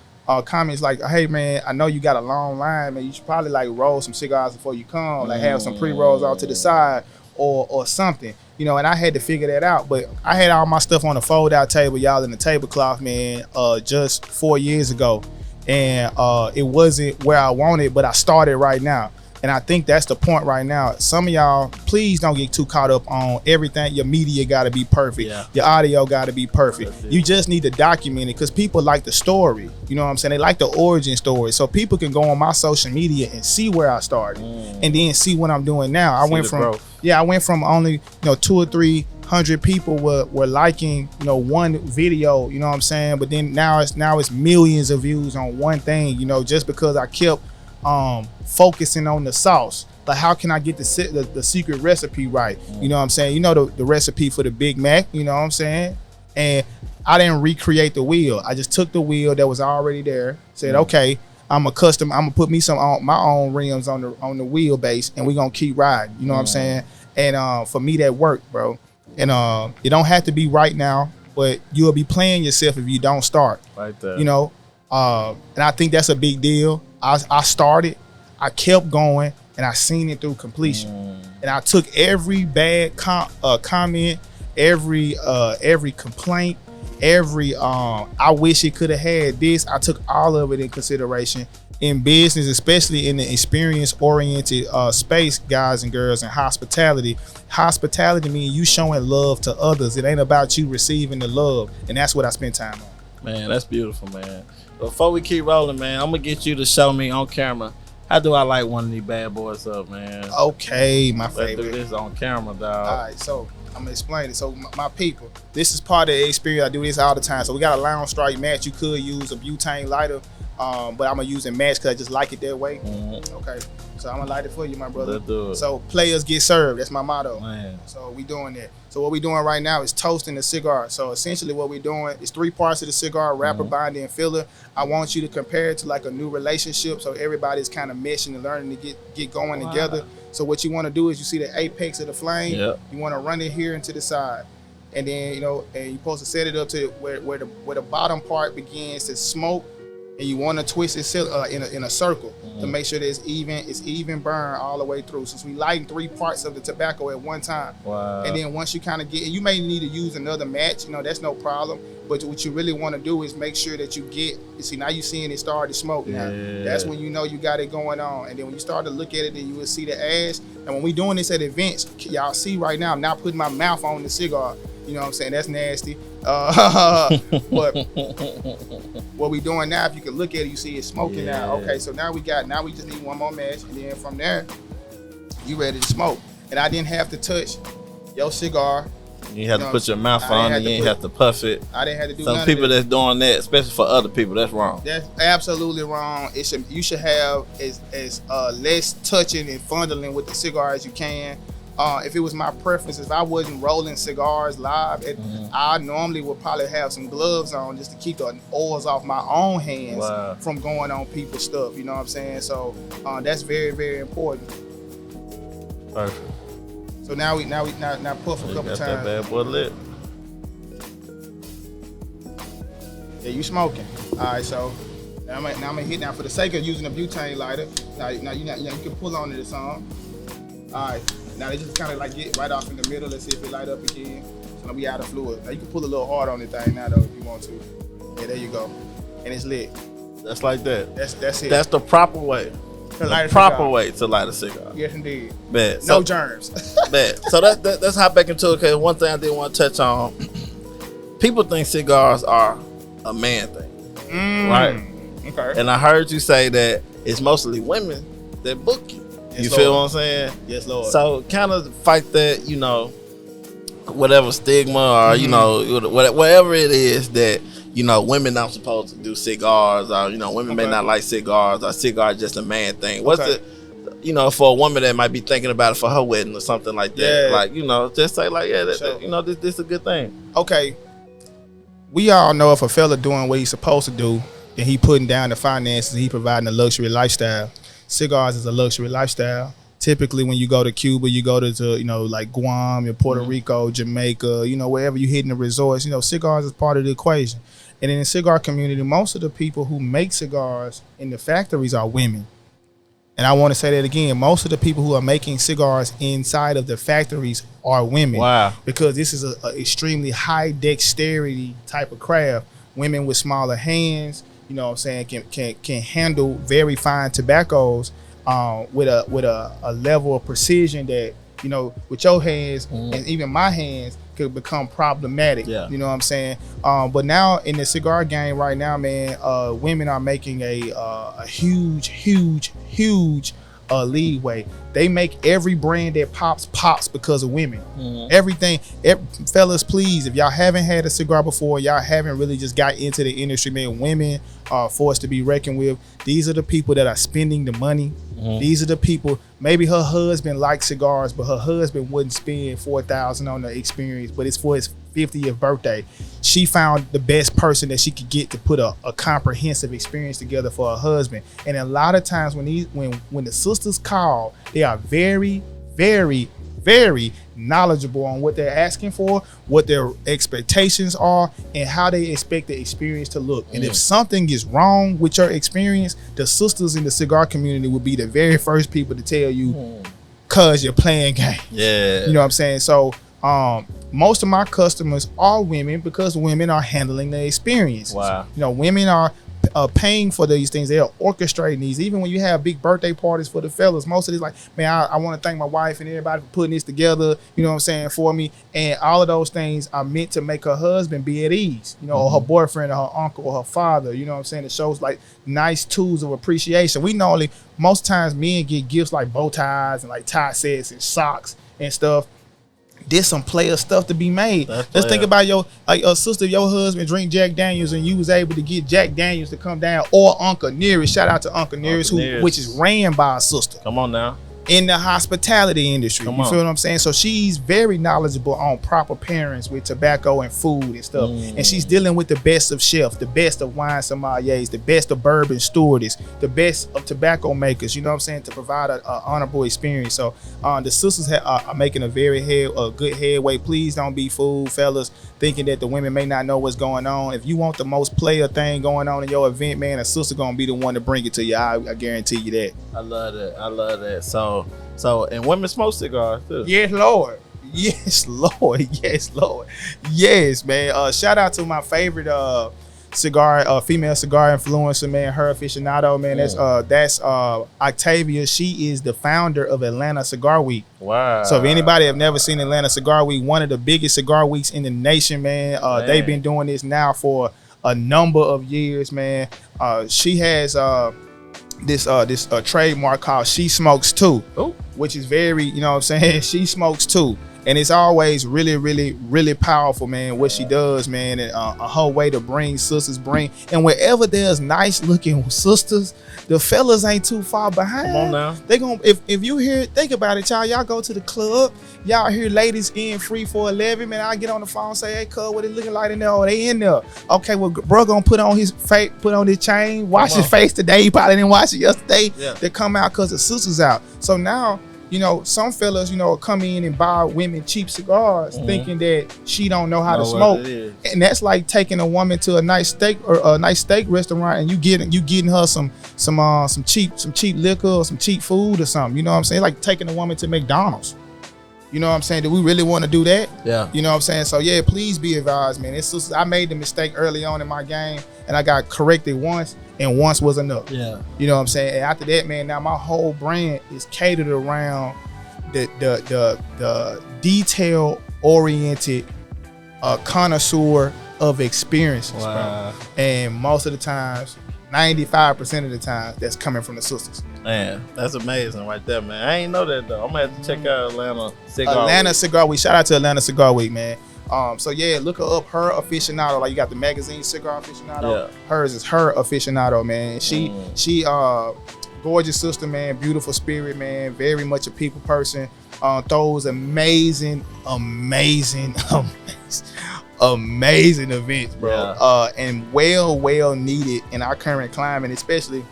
comments like, hey man, I know you got a long line, man, you should probably like roll some cigars before you come, like have some pre-rolls out to the side or something, and I had to figure that out. But I had all my stuff on the fold out table, y'all, in the tablecloth, man, just 4 years ago, and it wasn't where I wanted, but I started right now. And I think that's the point right now. Some of y'all, please don't get too caught up on everything. Your media got to be perfect. Yeah. Your audio got to be perfect. You just need to document it because people like the story. You know what I'm saying? They like the origin story. So people can go on my social media and see where I started and then see what I'm doing now. I went from only 200 or 300 people were liking one video. You know what I'm saying? But then now it's millions of views on one thing. Just because I kept focusing on the sauce. Like, how can I get the secret recipe right? You know what I'm saying? The recipe for the Big Mac, you know what I'm saying? And I didn't recreate the wheel. I just took the wheel that was already there, said, okay, I'm gonna put me some on my own rims on the wheelbase, and we're gonna keep riding. You know what I'm saying? And for me, that worked, bro. And it don't have to be right now, but you'll be playing yourself if you don't start. Right there. And I think that's a big deal. I started, I kept going and I seen it through completion. And I took every bad comment, every complaint, every I wish it could have had this. I took all of it in consideration. In business, especially in the experience-oriented space, guys and girls, and hospitality. Hospitality means you showing love to others. It ain't about you receiving the love, and that's what I spend time on. Man, that's beautiful, man. Before we keep rolling, man, I'm gonna get you to show me on camera how do I light one of these bad boys up, man. Okay, my Let's favorite. do this on camera, dog. All right, so I'm gonna explain it. So my people, this is part of the experience. I do this all the time. So we got a lounge strike match. You could use a butane lighter. But I'm gonna use a match because I just like it that way. Okay, so I'm gonna light it for you, my brother. Let's do it. So players get served. That's my motto. Man. So we doing that. So what we doing right now is toasting the cigar. So essentially what we doing is 3 parts of the cigar: wrapper, binder, and filler. I want you to compare it to like a new relationship, so everybody's kind of meshing and learning to get going together. So what you want to do is you see the apex of the flame. Yep. You want to run it here into the side. And then, you know, and you're supposed to set it up to where the bottom part begins to smoke. And you want to twist it in a circle to make sure that it's even burn all the way through. Since we lighting 3 parts of the tobacco at one time. Wow. And then once you kind of get, and you may need to use another match, you know, that's no problem. But what you really want to do is make sure that you see, now you're seeing it start to smoke now. Yeah. That's when you know you got it going on. And then when you start to look at it, then you will see the ash. And when we doing this at events, y'all see right now, I'm not putting my mouth on the cigar. You know what I'm saying? That's nasty. But what we doing now, if you can look at it, you see it smoking now. Okay, so now we just need one more match, and then from there, you ready to smoke. And I didn't have to touch your cigar. You have to put your mouth on it. You ain't have to puff it. I didn't have to do Some none people of that. that's doing that, especially for other people, that's wrong. That's absolutely wrong. You should have as less touching and fondling with the cigar as you can. If it was my preference, if I wasn't rolling cigars live, I normally would probably have some gloves on just to keep the oils off my own hands from going on people's stuff. You know what I'm saying? So that's very, very important. Perfect. So now puff a couple times. That bad boy lit. Yeah, you smoking. All right, so now I'm gonna hit now for the sake of using a butane lighter. Now you can pull on it or something. All right. Now they just kind of like get right off in the middle. Let's see if it light up again. So now we out of fluid. Now you can pull a little hard on the thing now though if you want to. Yeah, there you go. And it's lit. That's like that. That's it. That's the proper way. The proper way to light a cigar. Yes, indeed. Bad. No germs. Bad. So that's hop back into it. Cause one thing I did want to touch on. People think cigars are a man thing, right? Okay. And I heard you say that it's mostly women that book you. Yes, you feel Lord. what I'm saying? Yes, Lord. So kind of fight that, you know, whatever stigma or, you know, whatever it is that, you know, women not supposed to do cigars or, you know, women may not like cigars or cigar just a man thing. What's it, you know, for a woman that might be thinking about it for her wedding or something like that? Yeah. Like, you know, just say like, yeah, you know, this is a good thing. Okay. We all know if a fella doing what he's supposed to do, then he putting down the finances, he providing a luxury lifestyle. Cigars is a luxury lifestyle. Typically, when you go to Cuba, you go to you know, like Guam, or Puerto Rico, Jamaica, you know, wherever you hitting the resorts, you know, cigars is part of the equation. And in the cigar community, most of the people who make cigars in the factories are women. And I want to say that again, most of the people who are making cigars inside of the factories are women. Wow. Because this is a extremely high dexterity type of craft. Women with smaller hands, you know what I'm saying, can handle very fine tobaccos with a level of precision that, you know, with your hands and even my hands could become problematic. Yeah. You know what I'm saying? But now in the cigar game right now, man, women are making a huge leeway. They make every brand that pops because of women. Everything, fellas, please, if y'all haven't had a cigar before, y'all haven't really just got into the industry, man, women are forced to be reckoned with. These are the people that are spending the money. These are the people, maybe her husband likes cigars, but her husband wouldn't spend $4,000 on the experience, but it's for his 50th birthday. She found the best person that she could get to put a comprehensive experience together for her husband. And a lot of times when the sisters call, they are very, very, very knowledgeable on what they're asking for, what their expectations are, and how they expect the experience to look. And if something is wrong with your experience, the sisters in the cigar community will be the very first people to tell you, cause you're playing games. Yeah. You know what I'm saying? So most of my customers are women because women are handling the experience. Wow. You know, women are paying for these things. They are orchestrating these. Even when you have big birthday parties for the fellas, most of these like, man, I want to thank my wife and everybody for putting this together, you know what I'm saying, for me. And all of those things are meant to make her husband be at ease, you know, or her boyfriend or her uncle or her father, you know what I'm saying. It shows like nice tools of appreciation. We normally, most times men get gifts like bow ties and like tie sets and socks and stuff. There's some player stuff to be made. Let's think about your sister, your husband drink Jack Daniels and you was able to get Jack Daniels to come down, or Uncle Nearest. Shout out to Uncle Nearest, which is ran by a sister. Come on now. In the hospitality industry. Come you on. feel what I'm saying? So she's very knowledgeable on proper pairings with tobacco and food and stuff. And she's dealing with the best of chefs, the best of wine sommeliers, the best of bourbon stewardess, the best of tobacco makers, you know what I'm saying, to provide an honorable experience. So the sisters are making a good headway. Please don't be fooled, fellas, thinking that the women may not know what's going on. If you want the most player thing going on in your event, man, a sister gonna be the one to bring it to you. I guarantee you that. I love that. So and women smoke cigars too. Yes, Lord. Yes, Lord. Yes, Lord. Yes, man. Shout out to my favorite female cigar influencer, man, her aficionado, man. That's Octavia. She is the founder of Atlanta Cigar Week. Wow. So if anybody have never seen Atlanta Cigar Week, one of the biggest cigar weeks in the nation, man. They've been doing this now for a number of years, man. She has this trademark called She Smokes Too. Ooh. Which is very, you know what I'm saying, she smokes too. And it's always really, really, really powerful, man, what she does, man, and her way to bring sisters, and wherever there's nice looking sisters, the fellas ain't too far behind. Come on now. They gonna, if you hear, think about it, y'all go to the club, y'all hear ladies in free for 11, man, I get on the phone and say, hey, cuz, what it looking like in there? Oh, they in there. Okay, well, bro gonna put on his chain, wash his face today, he probably didn't wash it yesterday. Yeah. They come out because the sisters out. So now, you know, some fellas, you know, come in and buy women cheap cigars, thinking that she don't know how to smoke, and that's like taking a woman to a nice steak restaurant, and you getting her some cheap liquor or some cheap food or something. You know what I'm saying? Like taking a woman to McDonald's. You know what I'm saying? Do we really want to do that? Yeah. You know what I'm saying? So yeah, please be advised, man. It's just, I made the mistake early on in my game, and I got corrected once, and once was enough. Yeah. You know what I'm saying? And after that, man, now my whole brand is catered around the detail-oriented connoisseur of experiences. Wow. Bro. And most of the times, 95% of the time, that's coming from the sisters. Man, that's amazing right there, man. I ain't know that though. I'm gonna have to check out Atlanta Cigar Week. Shout out to Atlanta Cigar Week, man. So yeah, look her up. Her aficionado, like you got the magazine Cigar Aficionado. Yeah. Hers is her aficionado, man. She gorgeous sister, man. Beautiful spirit, man. Very much a people person. Throws amazing events, bro. Yeah. And well needed in our current climate, especially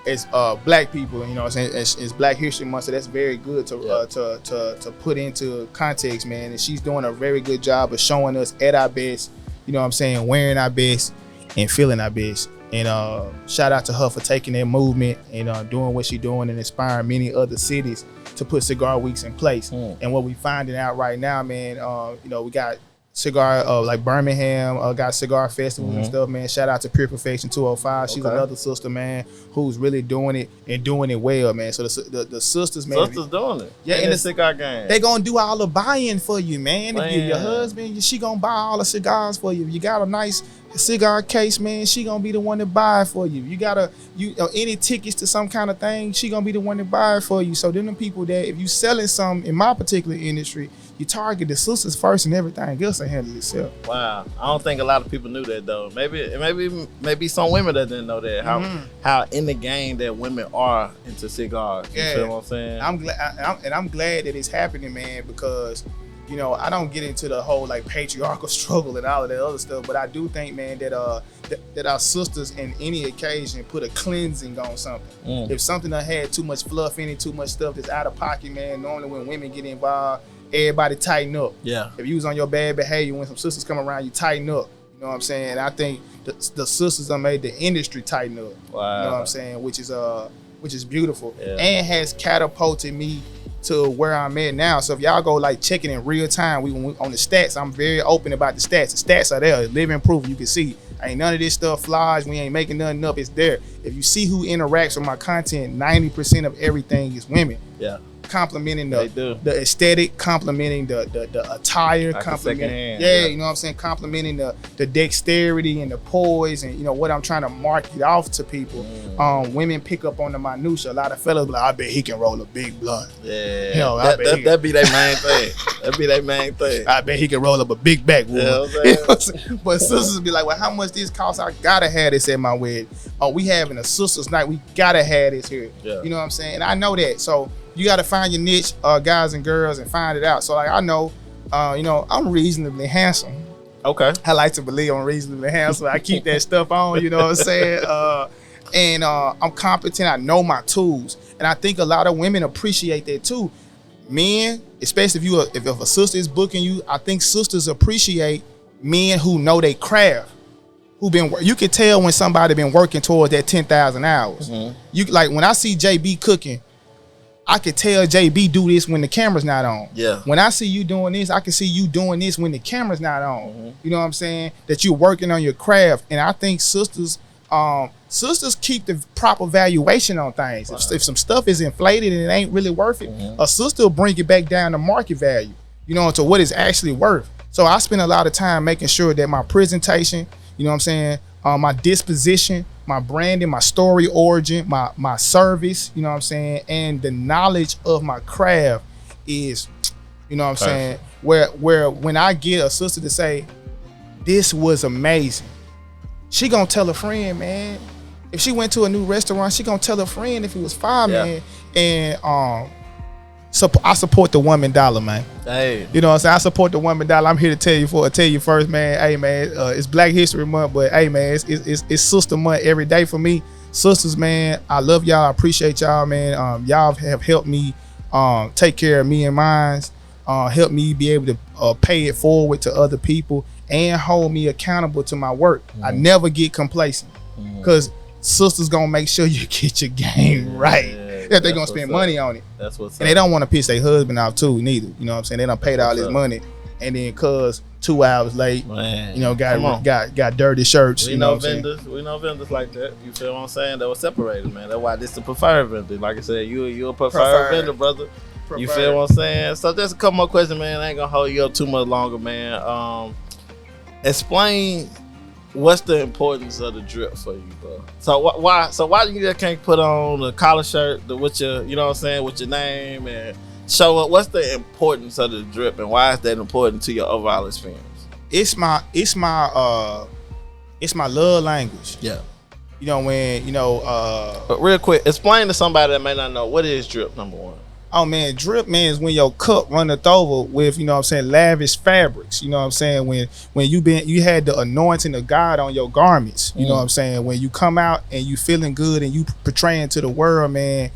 as black people, you know what I'm saying? It's Black History Month, so that's very good to put into context, man. And she's doing a very good job of showing us at our best, you know what I'm saying, wearing our best and feeling our best. And shout out to her for taking that movement and doing what she's doing and inspiring many other cities to put cigar weeks in place. And what we finding out right now, man, we got cigar, like Birmingham, got cigar festivals and stuff, man. Shout out to Pure Perfection 205. She's another sister, man, who's really doing it and doing it well, man. So the sisters, man. Sisters doing it. Yeah, in the cigar game. They gonna do all the buying for you, man. If your husband, she gonna buy all the cigars for you. If you got a nice cigar case, man, she gonna be the one to buy it for you. You got any tickets to some kind of thing, she gonna be the one to buy it for you. So then the people that, if you selling something in my particular industry, you target the sisters first and everything else will handle itself. Wow. I don't think a lot of people knew that though. Maybe some women that didn't know that. How in the game that women are into cigars. You feel what I'm saying? I'm glad that it's happening, man, because you know, I don't get into the whole like patriarchal struggle and all of that other stuff, but I do think, man, that that our sisters in any occasion put a cleansing on something. If something done had too much fluff in it, too much stuff that's out of pocket, man, normally when women get involved, everybody tighten up. Yeah. If you was on your bad behavior, when some sisters come around, you tighten up. You know what I'm saying? And I think the sisters done made the industry tighten up. Wow. You know what I'm saying? Which is beautiful. Yeah. And has catapulted me to where I'm at now. So if y'all go like checking in real time, we on the stats, I'm very open about the stats. The stats are there, living proof. You can see ain't none of this stuff flies. We ain't making nothing up. It's there. If you see who interacts with my content, 90% of everything is women. Yeah. Complimenting the aesthetic, complimenting the attire, like complimenting you know what I'm saying, complimenting the dexterity and the poise and you know what I'm trying to market off to people. Women pick up on the minutia. A lot of fellas be like, I bet he can roll a big blunt. Yeah, hell, that be their main thing. That be their main thing. I bet he can roll up a big backwood. You know what I'm but sisters be like, well, how much this cost? I gotta have this at my wedding. Oh, we having a sisters night. We gotta have this here. Yeah. You know what I'm saying? And I know that. So you got to find your niche, guys and girls, and find it out. So, like, I know, you know, I'm reasonably handsome. Okay. I like to believe I'm reasonably handsome. I keep that stuff on, you know what I'm saying? And I'm competent. I know my tools. And I think a lot of women appreciate that, too. Men, especially if a sister is booking you, I think sisters appreciate men who know their craft. You can tell when somebody been working towards that 10,000 hours. You like, when I see JB cooking, I could tell JB do this when the camera's not on. Yeah. When I see you doing this, I can see you doing this when the camera's not on. You know what I'm saying? That you're working on your craft. And I think sisters keep the proper valuation on things. Wow. If some stuff is inflated and it ain't really worth it, a sister will bring it back down to market value, you know, to what it's actually worth. So I spend a lot of time making sure that my presentation, you know what I'm saying, my disposition, my branding, my story origin, my service, you know what I'm saying, and the knowledge of my craft is, you know what I'm saying, where when I get a sister to say, this was amazing, she gonna tell a friend, man. If she went to a new restaurant, she gonna tell a friend if it was fire, man. And so I support the woman dollar, man. Hey, you know what I'm saying? I support the woman dollar. I'm here to tell you first, man. Hey, man, it's Black History Month, but hey, man, it's Sister Month every day for me. Sisters, man, I love y'all. I appreciate y'all, man. Y'all have helped me take care of me and mine. Help me be able to pay it forward to other people and hold me accountable to my work. I never get complacent because sisters gonna make sure you get your game right. If they're gonna spend money on it. That's what's up. And they don't want to piss their husband off too, neither. You know what I'm saying? They done paid all this money, and then cuz 2 hours late, man, you know, got dirty shirts. We know vendors. We know vendors like that. You feel what I'm saying? That was separated, man. That's why this is a preferred vendor. Like I said, you a preferred vendor, brother. You feel what I'm saying? So just a couple more questions, man. I ain't gonna hold you up too much longer, man. Explain what's the importance of the drip for you, bro? So why you just can't put on a collar shirt with your, you know what I'm saying, with your name and show up? What's the importance of the drip and why is that important to your overall experience? It's my love language. Yeah. You know, when, you know, but real quick, explain to somebody that may not know, what is drip, number one? Oh man, drip, man, is when your cup runneth over with, you know what I'm saying, lavish fabrics. You know what I'm saying? When you had the anointing of God on your garments. You know what I'm saying? When you come out and you feeling good and you portraying to the world, man,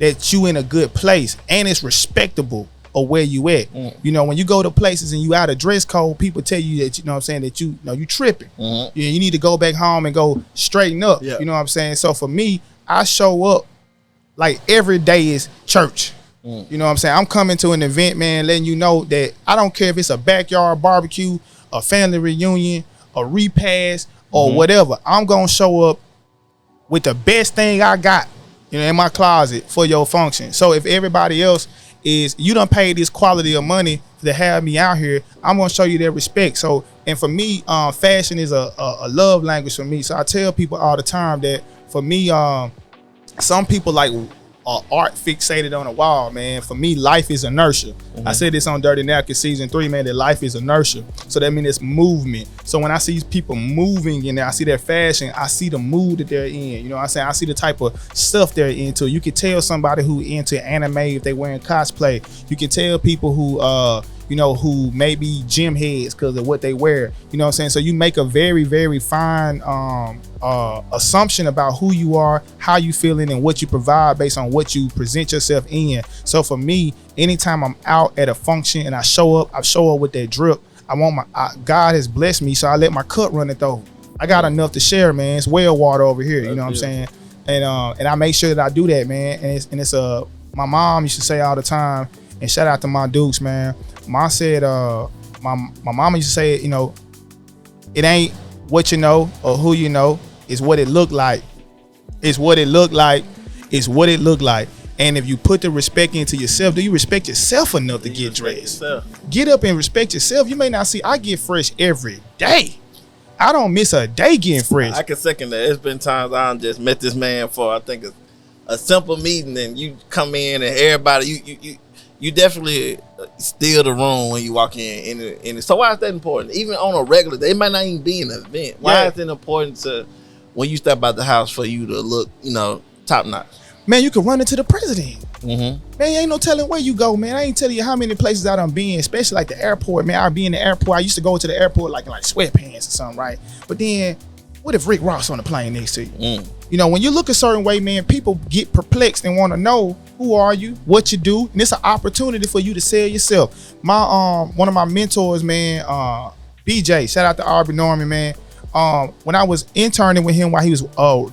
that you in a good place and it's respectable of where you at. You know, when you go to places and you out of dress code, people tell you that, you know what I'm saying, that you know you tripping. You need to go back home and go straighten up. Yeah. You know what I'm saying? So for me, I show up like every day is church. You know what I'm saying? I'm coming to an event, man, letting you know that I don't care if it's a backyard barbecue, a family reunion, a repast, or whatever. I'm going to show up with the best thing I got, you know, in my closet for your function. So if everybody else is, you done paid this quality of money to have me out here, I'm going to show you that respect. So, and for me, fashion is a love language for me. So I tell people all the time that for me, some people like art fixated on a wall, man. For me, life is inertia. I said this on Dirty Napkin season 3, man, that life is inertia. So that means it's movement. So when I see people moving and I see their fashion, I see the mood that they're in. You know what I'm saying? I see the type of stuff they're into. You can tell somebody who into anime if they wearing cosplay. You can tell people who you know, who may be gym heads because of what they wear. You know what I'm saying? So you make a very, very fine assumption about who you are, how you feeling, and what you provide based on what you present yourself in. So for me, anytime I'm out at a function and I show up with that drip. God has blessed me, so I let my cup run it though. I got enough to share, man. It's well water over here. You know what I'm saying? And I make sure that I do that, man. And it's my mom used to say all the time, and shout out to my dukes, man. Mom said, my mama used to say, you know, it ain't what you know or who you know, it's what it look like. It's what it look like. It's what it look like. And if you put the respect into yourself, do you respect yourself enough to get dressed? Get up and respect yourself. You may not see, I get fresh every day. I don't miss a day getting fresh. I can second that. It's been times I just met this man for, I think, a simple meeting, and you come in and everybody, you definitely steal the room when you walk in. So why is that important? Even on a regular day, it might not even be an event. Why is it important to, when you step out the house, for you to look, you know, top notch? Man, you can run into the president. Mm-hmm. Man, ain't no telling where you go, man. I ain't telling you how many places I done been, especially like the airport, man. I be in the airport. I used to go to the airport like in like sweatpants or something, right? But then, what if Rick Ross on the plane next to you? You know, when you look a certain way, man, people get perplexed and want to know who are you, what you do, and it's an opportunity for you to sell yourself. My one of my mentors, man, BJ, shout out to Aubrey Norman, man. When I was interning with him while he was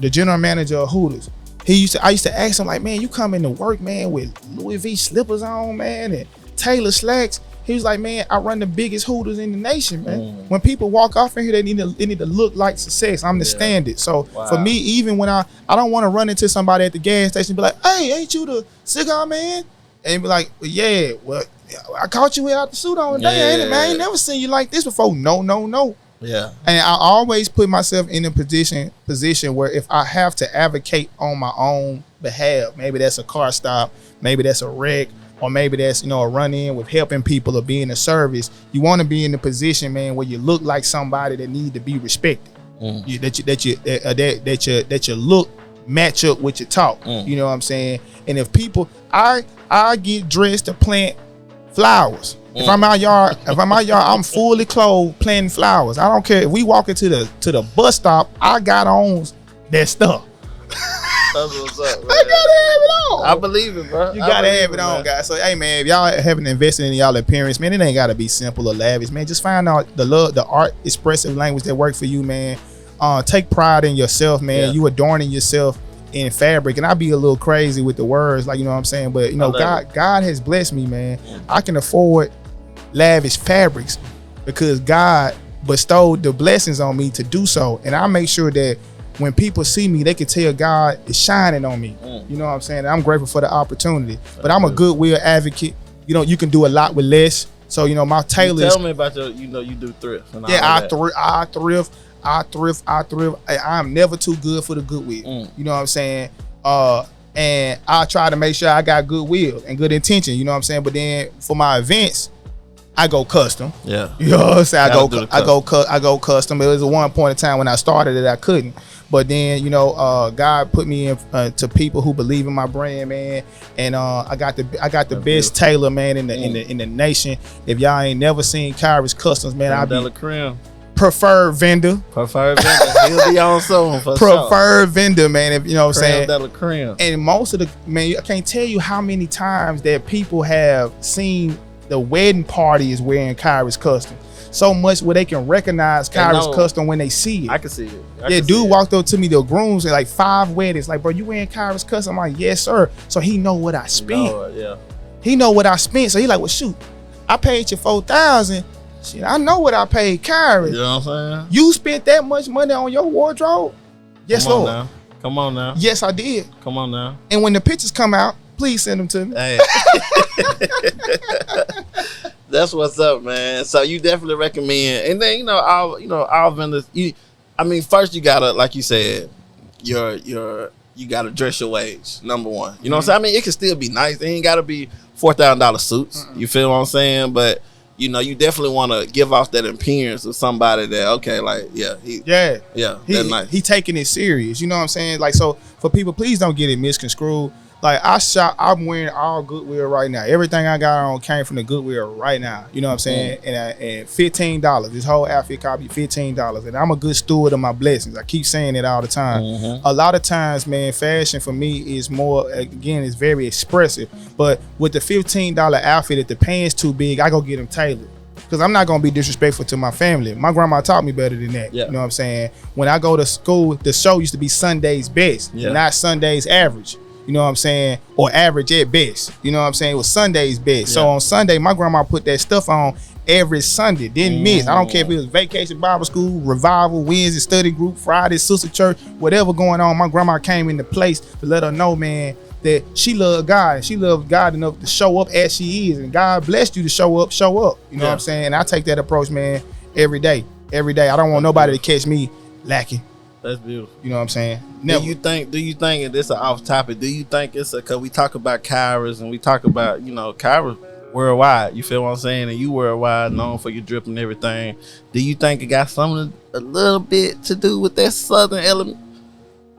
the general manager of Hooters. I used to ask him, like, man, you come into work, man, with Louis V slippers on, man, and Taylor slacks. He was like, man, I run the biggest Hooters in the nation, man. When people walk off in here, they need to look like success. I'm the standard. So for me, even when I don't want to run into somebody at the gas station and be like, hey, ain't you the cigar man? And be like, yeah, well, I caught you without the suit on today, ain't it, man? I ain't never seen you like this before. No. Yeah. And I always put myself in a position where if I have to advocate on my own behalf, maybe that's a car stop, maybe that's a wreck, or maybe that's, you know, a run-in with helping people or being a service. You want to be in the position, man, where you look like somebody that need to be respected. That your look match up with your talk. You know what I'm saying? And if people, I get dressed to plant flowers. If I'm out yard, I'm fully clothed planting flowers. I don't care if we walk into the bus stop. I got on that stuff. That's what's up, man. I gotta have it on. I believe it, bro. You gotta have it on, guys. So, hey, man, if y'all haven't invested in y'all appearance, man, it ain't gotta be simple or lavish, man. Just find out the art, expressive language that work for you, man. Take pride in yourself, man. Yeah. You adorning yourself in fabric, and I be a little crazy with the words, like, you know what I'm saying. But you know, God has blessed me, man. I can afford lavish fabrics because God bestowed the blessings on me to do so, and I make sure that when people see me, they can tell God is shining on me. You know what I'm saying? And I'm grateful for the opportunity. But I'm a goodwill advocate. You know, you can do a lot with less. So, you know, my tailors. Tell me about your, you know, you do thrift. And yeah, I thrift. I'm never too good for the goodwill. You know what I'm saying? And I try to make sure I got goodwill and good intention. You know what I'm saying? But then for my events, I go custom. Yeah. You know what I'm saying? I go custom. It was at one point in time when I started it, I couldn't. But then, you know, God put me in to people who believe in my brand, man. And I got the best tailor, man, in the nation. If y'all ain't never seen Cigars Customs, man, I'll be preferred vendor. He'll be on soon for preferred vendor, man. If you know what I'm saying. And most of the, man, I can't tell you how many times that people have seen the wedding party is wearing Cigars Custom. So much where they can recognize Cigars Custom when they see it. I can see it. Dude walked up to me, the grooms, at like 5 weddings. Like, bro, you wearing Cigars Custom? I'm like, yes, sir. So he know what I spent. He know what I spent. So he like, well, shoot, I paid you $4,000. Shit, I know what I paid Kyrie. You know what I'm saying? You spent that much money on your wardrobe? Yes, Lord. Come on now. Yes, I did. Come on now. And when the pictures come out, please send them to me. Hey. That's what's up, man. So you definitely recommend, and then our vendors. First you gotta, like you said, you gotta dress your wage. Number one, you know what I'm saying. It can still be nice. It ain't gotta be $4,000 suits. You feel what I'm saying? But you know, you definitely want to give off that appearance of somebody that that's nice. He taking it serious. You know what I'm saying? Like, so for people, please don't get it misconstrued. Like I'm wearing all Goodwill right now. Everything I got on came from the Goodwill right now. You know what I'm saying? And $15. This whole outfit cost me $15. And I'm a good steward of my blessings. I keep saying it all the time. A lot of times, man, fashion for me is more, again, it's very expressive. But with the $15 outfit, if the pants too big, I go get them tailored. Because I'm not going to be disrespectful to my family. My grandma taught me better than that. Yeah. You know what I'm saying? When I go to school, the show used to be Sunday's best, not Sunday's average. You know what I'm saying? Or average at best. You know what I'm saying? It was Sunday's best. Yeah. So on Sunday, my grandma put that stuff on every Sunday. Didn't miss. I don't care if it was vacation Bible school, revival, Wednesday study group, Friday sister church, whatever going on. My grandma came into place to let her know, man, that she loved God. She loved God enough to show up as she is. And God blessed you to show up. You know what I'm saying? And I take that approach, man, every day. Every day. I don't want nobody to catch me lacking. That's beautiful. You know what I'm saying? Never. Do you think, and this is off topic, do you think it's because we talk about Cigars and we talk about, Cigars worldwide, you feel what I'm saying? And you worldwide, known for your drip and everything. Do you think it got something a little bit to do with that Southern element?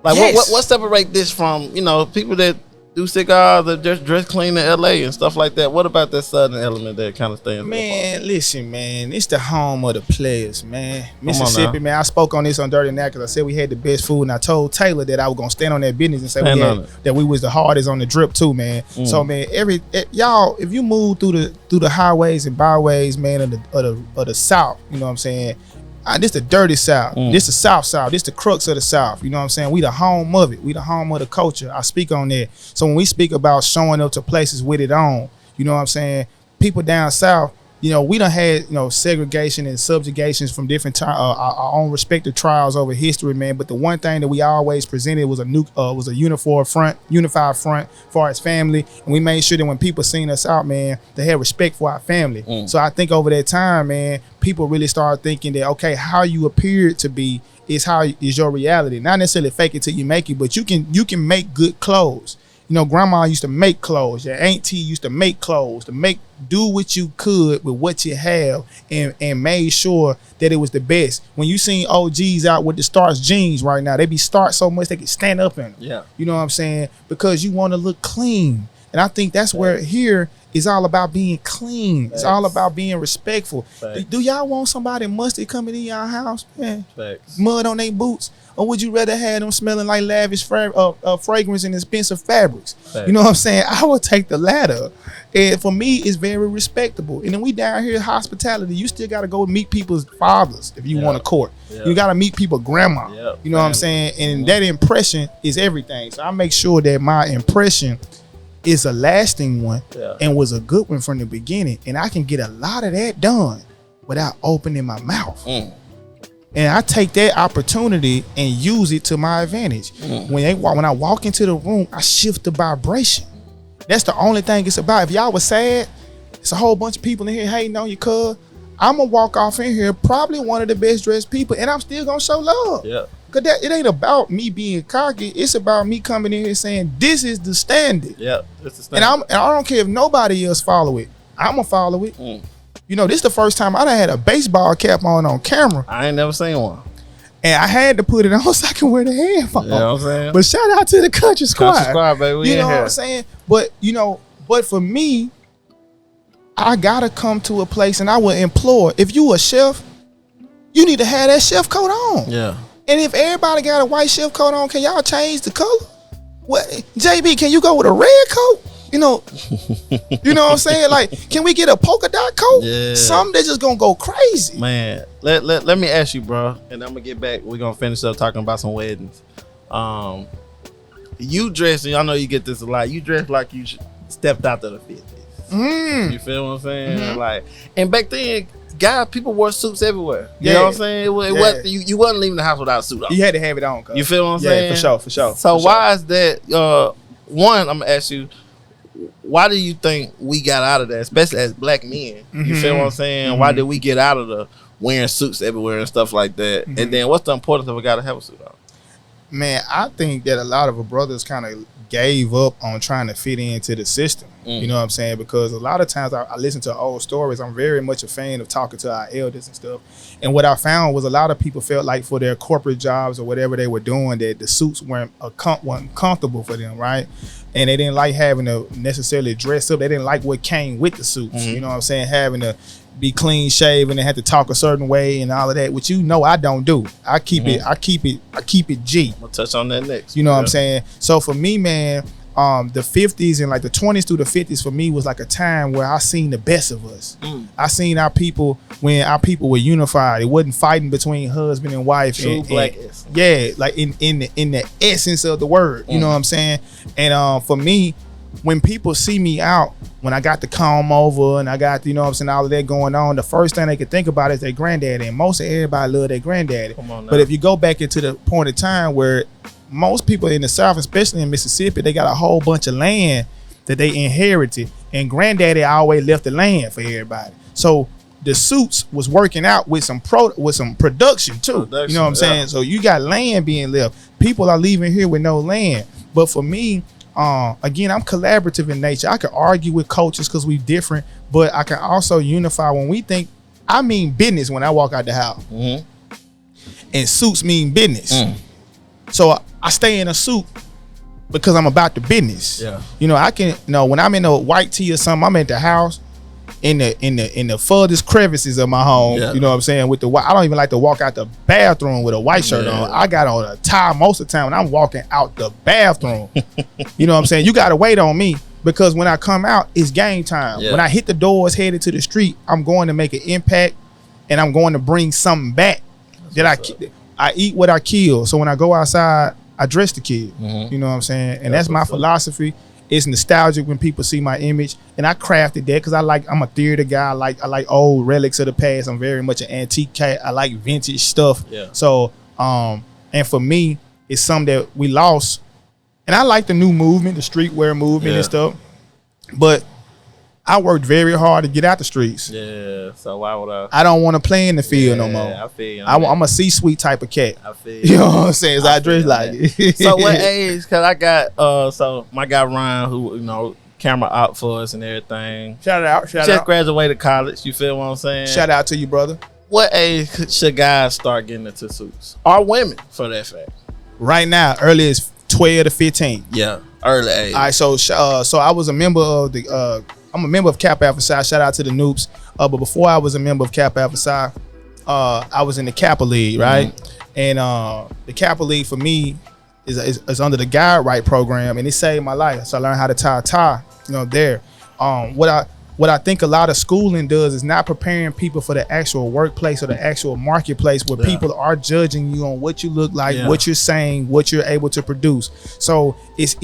Like, yes. What separate this from, people that do cigars that just dress clean in LA and stuff like that? What about that Southern element that kind of stands? Man, listen, man, it's the home of the players, man. Mississippi, man. I spoke on this on Dirty Now because I said we had the best food, and I told Taylor that I was gonna stand on that business and say that we was the hardest on the drip too, man. So, man, y'all, if you move through the highways and byways, man, of the South, you know what I'm saying? This the dirty South. This the South South. This the crux of the South. You know what I'm saying? We the home of it. We the home of the culture. I speak on that. So when we speak about showing up to places with it on, you know what I'm saying? People down South, we done had, segregation and subjugations from different our own respective trials over history, man. But the one thing that we always presented was a unified front for as family, and we made sure that when people seen us out, man, they had respect for our family. So I think over that time, man, people really started thinking that, okay, how you appeared to be is your reality. Not necessarily fake it till you make it, but you can make good clothes. Grandma used to make clothes. Your auntie used to make clothes, do what you could with what you have, and made sure that it was the best. When you seen OGs out with the starch jeans right now, they be starched so much they can stand up in them. Yeah. You know what I'm saying? Because you want to look clean. And I think that's where here is all about being clean. Facts. It's all about being respectful. Do y'all want somebody musty coming in y'all house? Man, facts. Mud on their boots? Or would you rather have them smelling like lavish fragrance and expensive fabrics? Facts. You know what I'm saying? I would take the latter. And for me, it's very respectable. And then we down here, hospitality, you still got to go meet people's fathers if you want to court. You got to meet people's grandma. You know what I'm saying? And that impression is everything. So I make sure that my impression is a lasting one and was a good one from the beginning. And I can get a lot of that done without opening my mouth. And I take that opportunity and use it to my advantage. When I walk into the room, I shift the vibration. That's the only thing it's about. If y'all was sad, it's a whole bunch of people in here hating on you, cuz I'm gonna walk off in here probably one of the best dressed people, and I'm still gonna show love. Yeah. Cause it ain't about me being cocky. It's about me coming in here saying this is the standard. Yeah, it's the standard. And I don't care if nobody else follow it. I'm gonna follow it. This is the first time I done had a baseball cap on camera. I ain't never seen one. And I had to put it on so I can wear the headphones. You know what I'm saying? But shout out to the Country Squire. Country Squire, baby. You know what I'm saying? But but for me, I gotta come to a place, and I would implore, if you a chef, you need to have that chef coat on. Yeah. And if everybody got a white chef coat on, can y'all change the color? What, JB, can you go with a red coat? You know what I'm saying? Like, can we get a polka dot coat? Yeah. Something that's just gonna go crazy. Man, let me ask you, bro, and I'm gonna get back. We're gonna finish up talking about some weddings. You dress, and I know you get this a lot. You dress like you stepped out of the 50s. You feel what I'm saying? Like, and back then, people wore suits everywhere. You know what I'm saying? You wasn't leaving the house without a suit on. You had to have it on. You feel what I'm saying? Yeah, for sure. So why is that? One, I'm gonna ask you, why do you think we got out of that, especially as black men? You feel what I'm saying? Why did we get out of the wearing suits everywhere and stuff like that? And then what's the importance of a guy to have a suit on? Man, I think that a lot of our brothers kind of gave up on trying to fit into the system. You know what I'm saying? Because a lot of times I listen to old stories. I'm very much a fan of talking to our elders and stuff. And what I found was a lot of people felt like for their corporate jobs or whatever they were doing, that the suits weren't comfortable for them, right? And they didn't like having to necessarily dress up. They didn't like what came with the suits. You know what I'm saying? Having to be clean shaven and have to talk a certain way and all of that, which I don't do. I keep it G. We'll touch on that next. You know what I'm saying? So for me, man, the 50s and like the 20s through the 50s for me was like a time where I seen the best of us. I seen our people when our people were unified. It wasn't fighting between husband and wife. True black essence. Yeah, like in the essence of the word. You know what I'm saying? And for me, when people see me out, when I got the comb over and I got, you know what I'm saying, all of that going on, the first thing they could think about is their granddaddy. And most of everybody love their granddaddy. But if you go back into the point of time where most people in the South, especially in Mississippi, they got a whole bunch of land that they inherited. And granddaddy always left the land for everybody. So the suits was working out with some production too. You know what I'm saying? So you got land being left. People are leaving here with no land. But for me, again, I'm collaborative in nature. I can argue with coaches because we different, but I can also unify when we think. I mean business when I walk out the house, and suits mean business. So I stay in a suit because I'm about the business. You know, I can. You know, when I'm in a white tee or something, I'm at the house in the furthest crevices of my home. You know what I'm saying? With the white, I don't even like to walk out the bathroom with a white shirt on. I got on a tie most of the time when I'm walking out the bathroom. You know what I'm saying? You gotta wait on me because when I come out, it's game time. When I hit the doors headed to the street, I'm going to make an impact and I'm going to bring something back. I eat what I kill. So when I go outside, I dress the kid. You know what I'm saying? And that's my philosophy. It's nostalgic when people see my image, and I crafted that because I'm a theater guy. I like old relics of the past. I'm very much an antique cat. I like vintage stuff. So and for me, it's something that we lost. And I like the new movement, the streetwear movement and stuff. But I worked very hard to get out the streets. So why would I? I don't want to play in the field no more. I feel you. I'm a C-suite type of cat. I feel you. Know what I'm saying? So I dress like it. So what age? Because I got so my guy Ryan, who camera out for us and everything. Shout out. Just graduated college. You feel what I'm saying? Shout out to you, brother. What age should guys start getting into suits? Or women, for that fact? Right now, early is 12 to 15. Early age. All right, so I was a member of the. I'm a member of Kappa Alpha Psi. Shout out to the Noops. But before I was a member of Kappa Alpha Psi, I was in the Kappa League, right? And the Kappa League for me is under the Guide Right program, and it saved my life. So I learned how to tie a tie, there. What I think a lot of schooling does is not preparing people for the actual workplace or the actual marketplace where people are judging you on what you look like, what you're saying, what you're able to produce. So it's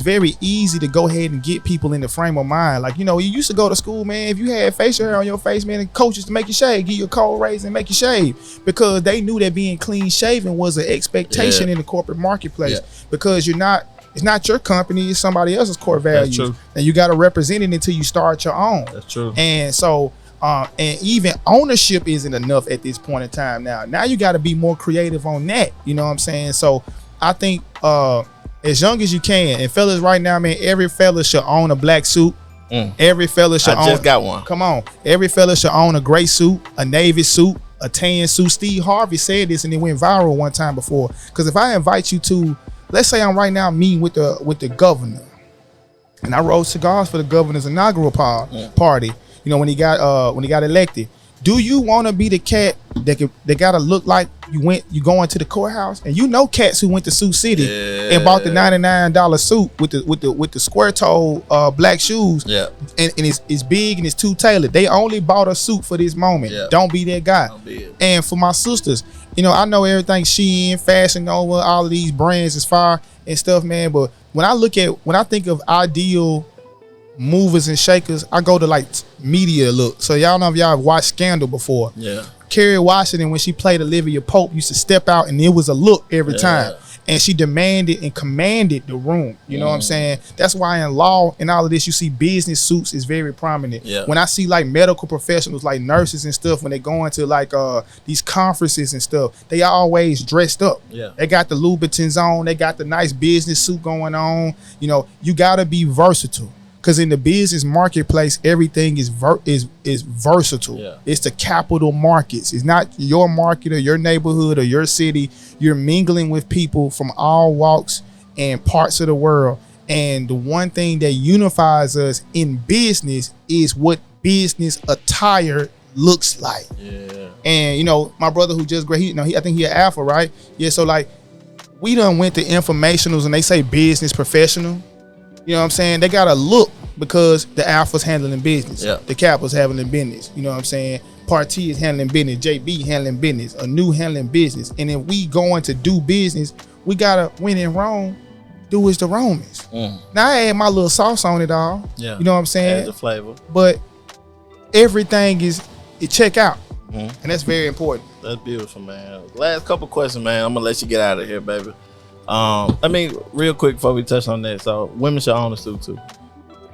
very easy to go ahead and get people in the frame of mind. Like, you used to go to school, man, if you had facial hair on your face, man, and coaches to make you shave, give you a cold raise and make you shave, because they knew that being clean shaven was an expectation in the corporate marketplace, because it's not your company, it's somebody else's core values. That's true. And you got to represent it until you start your own. That's true. And so, and even ownership isn't enough at this point in time now. Now you got to be more creative on that. You know what I'm saying? So I think as young as you can, and fellas right now, man, every fella should own a black suit. Every fella should own. I just got one. Come on. Every fella should own a gray suit, a navy suit, a tan suit. Steve Harvey said this and it went viral one time before. Because if I invite you to, let's say I'm right now meeting with the governor, and I rolled cigars for the governor's inaugural party. When he got elected. Do you want to be the cat that gotta look like you going to the courthouse? And cats who went to Sioux City and bought the $99 suit with the square toe black shoes. And it's big and it's too tailored. They only bought a suit for this moment. Don't be that guy. And for my sisters, I know everything Shein, Fashion Nova, all of these brands is fire and stuff, man. But when I think of ideal movers and shakers, I go to like media look. So y'all know if y'all have watched Scandal before. Kerry Washington, when she played Olivia Pope, used to step out and it was a look every time. And she demanded and commanded the room. You know what I'm saying? That's why in law and all of this, you see business suits is very prominent. When I see like medical professionals, like nurses and stuff, when they go into like these conferences and stuff, they always dressed up. They got the Louboutins on, they got the nice business suit going on. You gotta be versatile. Because in the business marketplace, everything is versatile. Yeah. It's the capital markets. It's not your market or your neighborhood or your city. You're mingling with people from all walks and parts of the world. And the one thing that unifies us in business is what business attire looks like. Yeah. And my brother who just graduated, I think he an Alpha, right? Yeah. So like, we done went to informationals and they say business professional. You know what I'm saying? They got to look because the Alpha's handling business. Yeah. The Kappa's handling business. You know what I'm saying? Part T is handling business. JB handling business. Anu handling business. And if we going to do business, we got to, when in Rome, do as the Romans. Now I add my little sauce on it all. Yeah. You know what I'm saying? Add the flavor. But everything it check out. And that's very important. That's beautiful, man. Last couple questions, man. I'm gonna let you get out of here, baby. I mean, real quick before we touch on that. So women should own a suit too.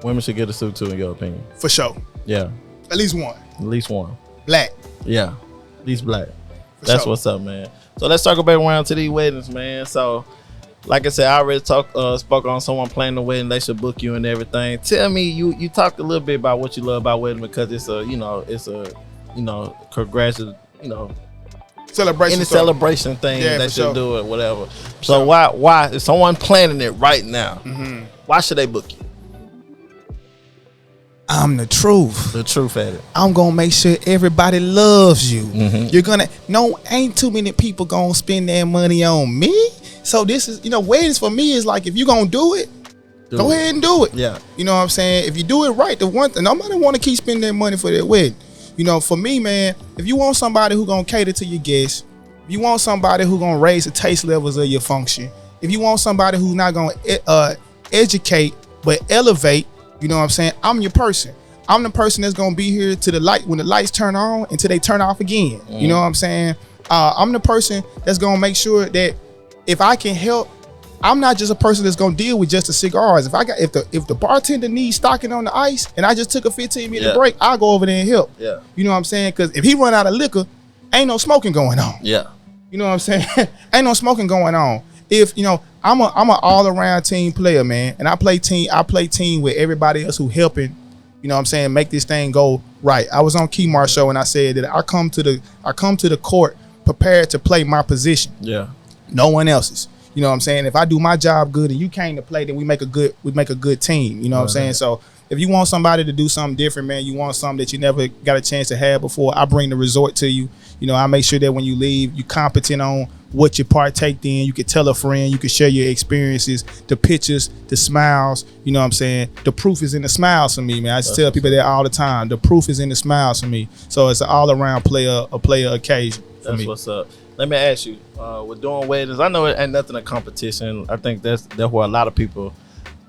Women should get a suit too, in your opinion. For sure. Yeah. At least one. At least one. Black. Yeah. At least black. For That's sure. what's up, man. So let's circle back around to these weddings, man. So like I said, I already spoke on someone planning a wedding. They should book you and everything. Tell me, you talked a little bit about what you love about wedding because it's a congratulations, Celebration. any celebration thing Yeah, they for should sure. do it, whatever. So why if someone planning it right now, why should they book you? I'm the truth. The truth at it. I'm gonna make sure everybody loves you. Mm-hmm. You're gonna ain't too many people gonna spend their money on me. So this is, weddings for me is like, if you gonna do it, go ahead and do it. Yeah. You know what I'm saying? If you do it right, the one thing, nobody want to keep spending their money for their wedding. For me, man, if you want somebody who gonna cater to your guests, if you want somebody who gonna raise the taste levels of your function, if you want somebody who's not gonna educate but elevate, you know what I'm saying? I'm your person. I'm the person that's gonna be here to the light when the lights turn on until they turn off again. You know what I'm saying? I'm the person that's gonna make sure that if I can help, I'm not just a person that's gonna deal with just the cigars. If the bartender needs stocking on the ice and I just took a 15-minute break, I'll go over there and help. Yeah. You know what I'm saying? Because if he run out of liquor, ain't no smoking going on. Yeah. You know what I'm saying? Ain't no smoking going on. If I'm an all around team player, man, and I play team with everybody else who helping. You know what I'm saying? Make this thing go right. I was on Keymar's show and I said that I come to the court prepared to play my position. Yeah. No one else's. You know what I'm saying? If I do my job good and you came to play, then we make a good team. You know what I'm saying? So if you want somebody to do something different, man, you want something that you never got a chance to have before, I bring the resort to you. I make sure that when you leave, you're competent on what you partake in. You can tell a friend, you can share your experiences, the pictures, the smiles. You know what I'm saying? The proof is in the smiles for me, man. I just tell people that all the time. The proof is in the smiles for me. So it's an all around player occasion for me. That's what's up. Let me ask you, with doing weddings, I know it ain't nothing a competition. I think that's where a lot of people,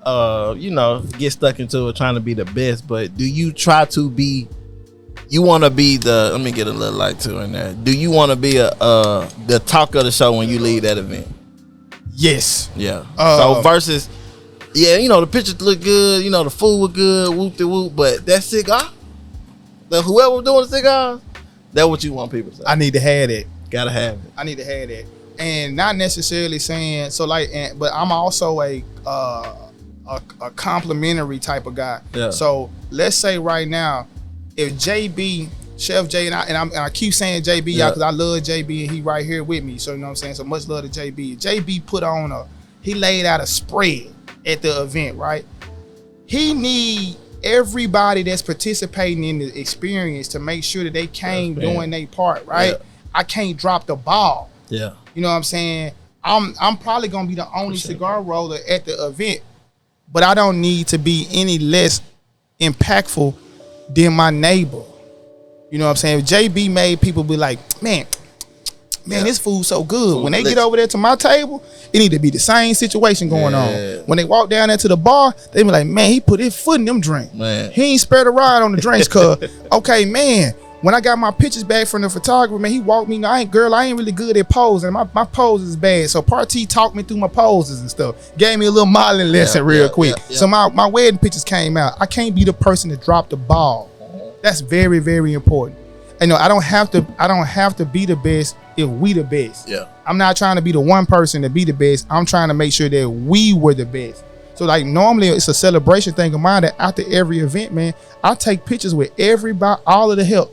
get stuck into it, trying to be the best. But do you try to be? You want to be let me get a little light too in there. Do you want to be the talk of the show when you leave that event? Yes. Yeah. So versus, the pictures look good, the food was good, whoop de whoop, but that cigar, whoever doing the cigars, that's what you want people to say. I need to have that. Gotta have it. I need to have that, and not necessarily saying so. But I'm also a complimentary type of guy. Yeah. So let's say right now, if JB, Chef J, and I keep saying JB, y'all, because I love JB and he right here with me. So you know what I'm saying. So much love to JB. JB he laid out a spread at the event, right? He need everybody that's participating in the experience to make sure that they came doing their part, right? Yeah. I can't drop the ball. Yeah. You know what I'm saying? I'm probably gonna be the only cigar roller at the event, but I don't need to be any less impactful than my neighbor. You know what I'm saying? If JB made people be like, man, this food's so good. When they get over there to my table, it need to be the same situation going on. When they walk down there to the bar, they be like, man, he put his foot in them drinks. Man. He ain't spared a ride on the drinks, cuz. Okay, man. When I got my pictures back from the photographer, man, he walked me. I ain't really good at posing. My poses is bad. So Party talked me through my poses and stuff. Gave me a little modeling lesson real quick. Yeah. So my wedding pictures came out. I can't be the person to drop the ball. That's very, very important. And I don't have to be the best if we the best. Yeah. I'm not trying to be the one person to be the best. I'm trying to make sure that we were the best. So like normally it's a celebration thing of mine that after every event, man, I take pictures with everybody, all of the help.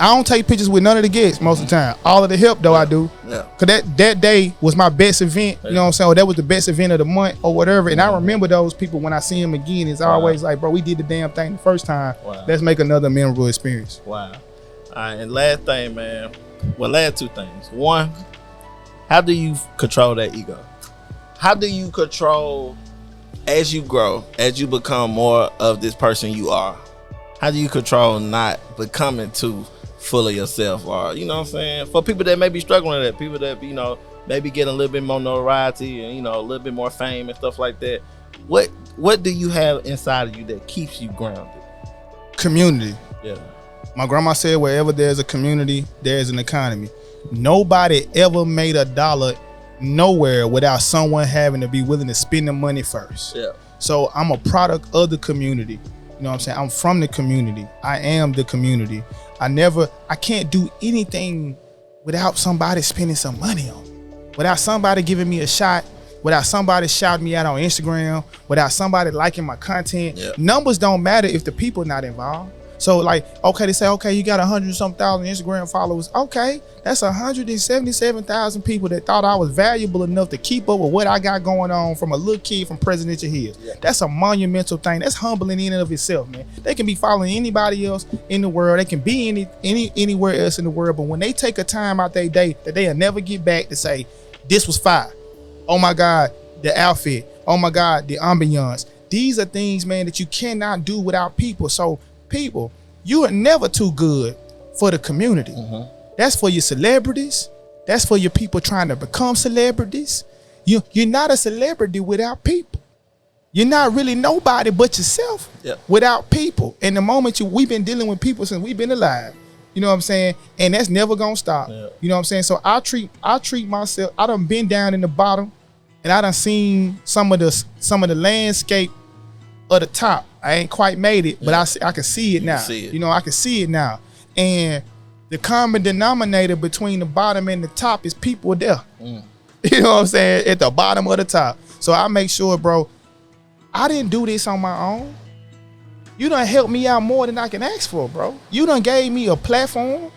I don't take pictures with none of the guests most of the time. All of the help though I do. Yeah. Cause that day was my best event. You know what I'm saying? Or that was the best event of the month or whatever. And I remember those people when I see them again. It's always like, bro, we did the damn thing the first time. Let's make another memorable experience. Wow. All right, and last thing, man. Well, last two things. One, how do you control that ego? How do you control as you grow, as you become more of this person you are? How do you control not becoming too full of yourself, or you know what I'm saying, for people that may be struggling with that, people that maybe getting a little bit more notoriety and a little bit more fame and stuff like that, what do you have inside of you that keeps you grounded? Community. Yeah, my grandma said wherever there's a community there's an economy. Nobody ever made a dollar nowhere without someone having to be willing to spend the money first. Yeah. So I'm a product of the community. You know what I'm saying? I'm from the community. I am the community. I can't do anything without somebody spending some money on me, without somebody giving me a shot, without somebody shouting me out on Instagram, without somebody liking my content. Yep. Numbers don't matter if the people not involved. So like, okay, they say, okay, you got 100-something Instagram followers. Okay, that's 177,000 people that thought I was valuable enough to keep up with what I got going on from a little kid from Presidential Hills. Yeah. That's a monumental thing. That's humbling in and of itself, man. They can be following anybody else in the world. They can be anywhere else in the world. But when they take a time out their day that they'll never get back to say, this was fire. Oh my God, the outfit. Oh my God, the ambiance. These are things, man, that you cannot do without people. So people, you are never too good for the community. Mm-hmm. That's for your celebrities. That's for your people trying to become celebrities. You're not a celebrity without people. You're not really nobody but yourself without people. And the moment we've been dealing with people since we've been alive. You know what I'm saying? And that's never gonna stop. Yeah. You know what I'm saying? So I treat myself. I done been down in the bottom, and I done seen some of the landscape of the top. I ain't quite made it, but I can see it now. You know, I can see it now. And the common denominator between the bottom and the top is people there. Mm. You know what I'm saying? At the bottom of the top. So I make sure, bro, I didn't do this on my own. You done helped me out more than I can ask for, bro. You done gave me a platform.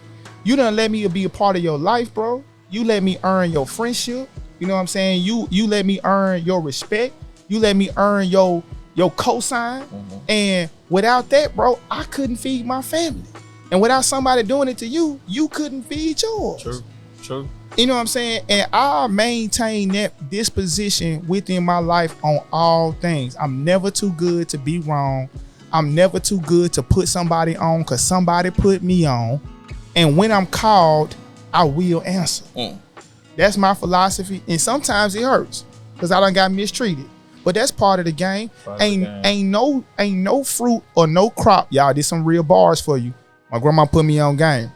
You done let me be a part of your life, bro. You let me earn your friendship. You know what I'm saying? You let me earn your respect. You let me earn your cosign. Mm-hmm. And without that, bro, I couldn't feed my family. And without somebody doing it to you, you couldn't feed yours. True. You know what I'm saying? And I maintain that disposition within my life on all things. I'm never too good to be wrong. I'm never too good to put somebody on because somebody put me on. And when I'm called, I will answer. Mm. That's my philosophy. And sometimes it hurts because I done got mistreated. But that's part of the game. Ain't no fruit or no crop. Y'all, there's some real bars for you. My grandma put me on game.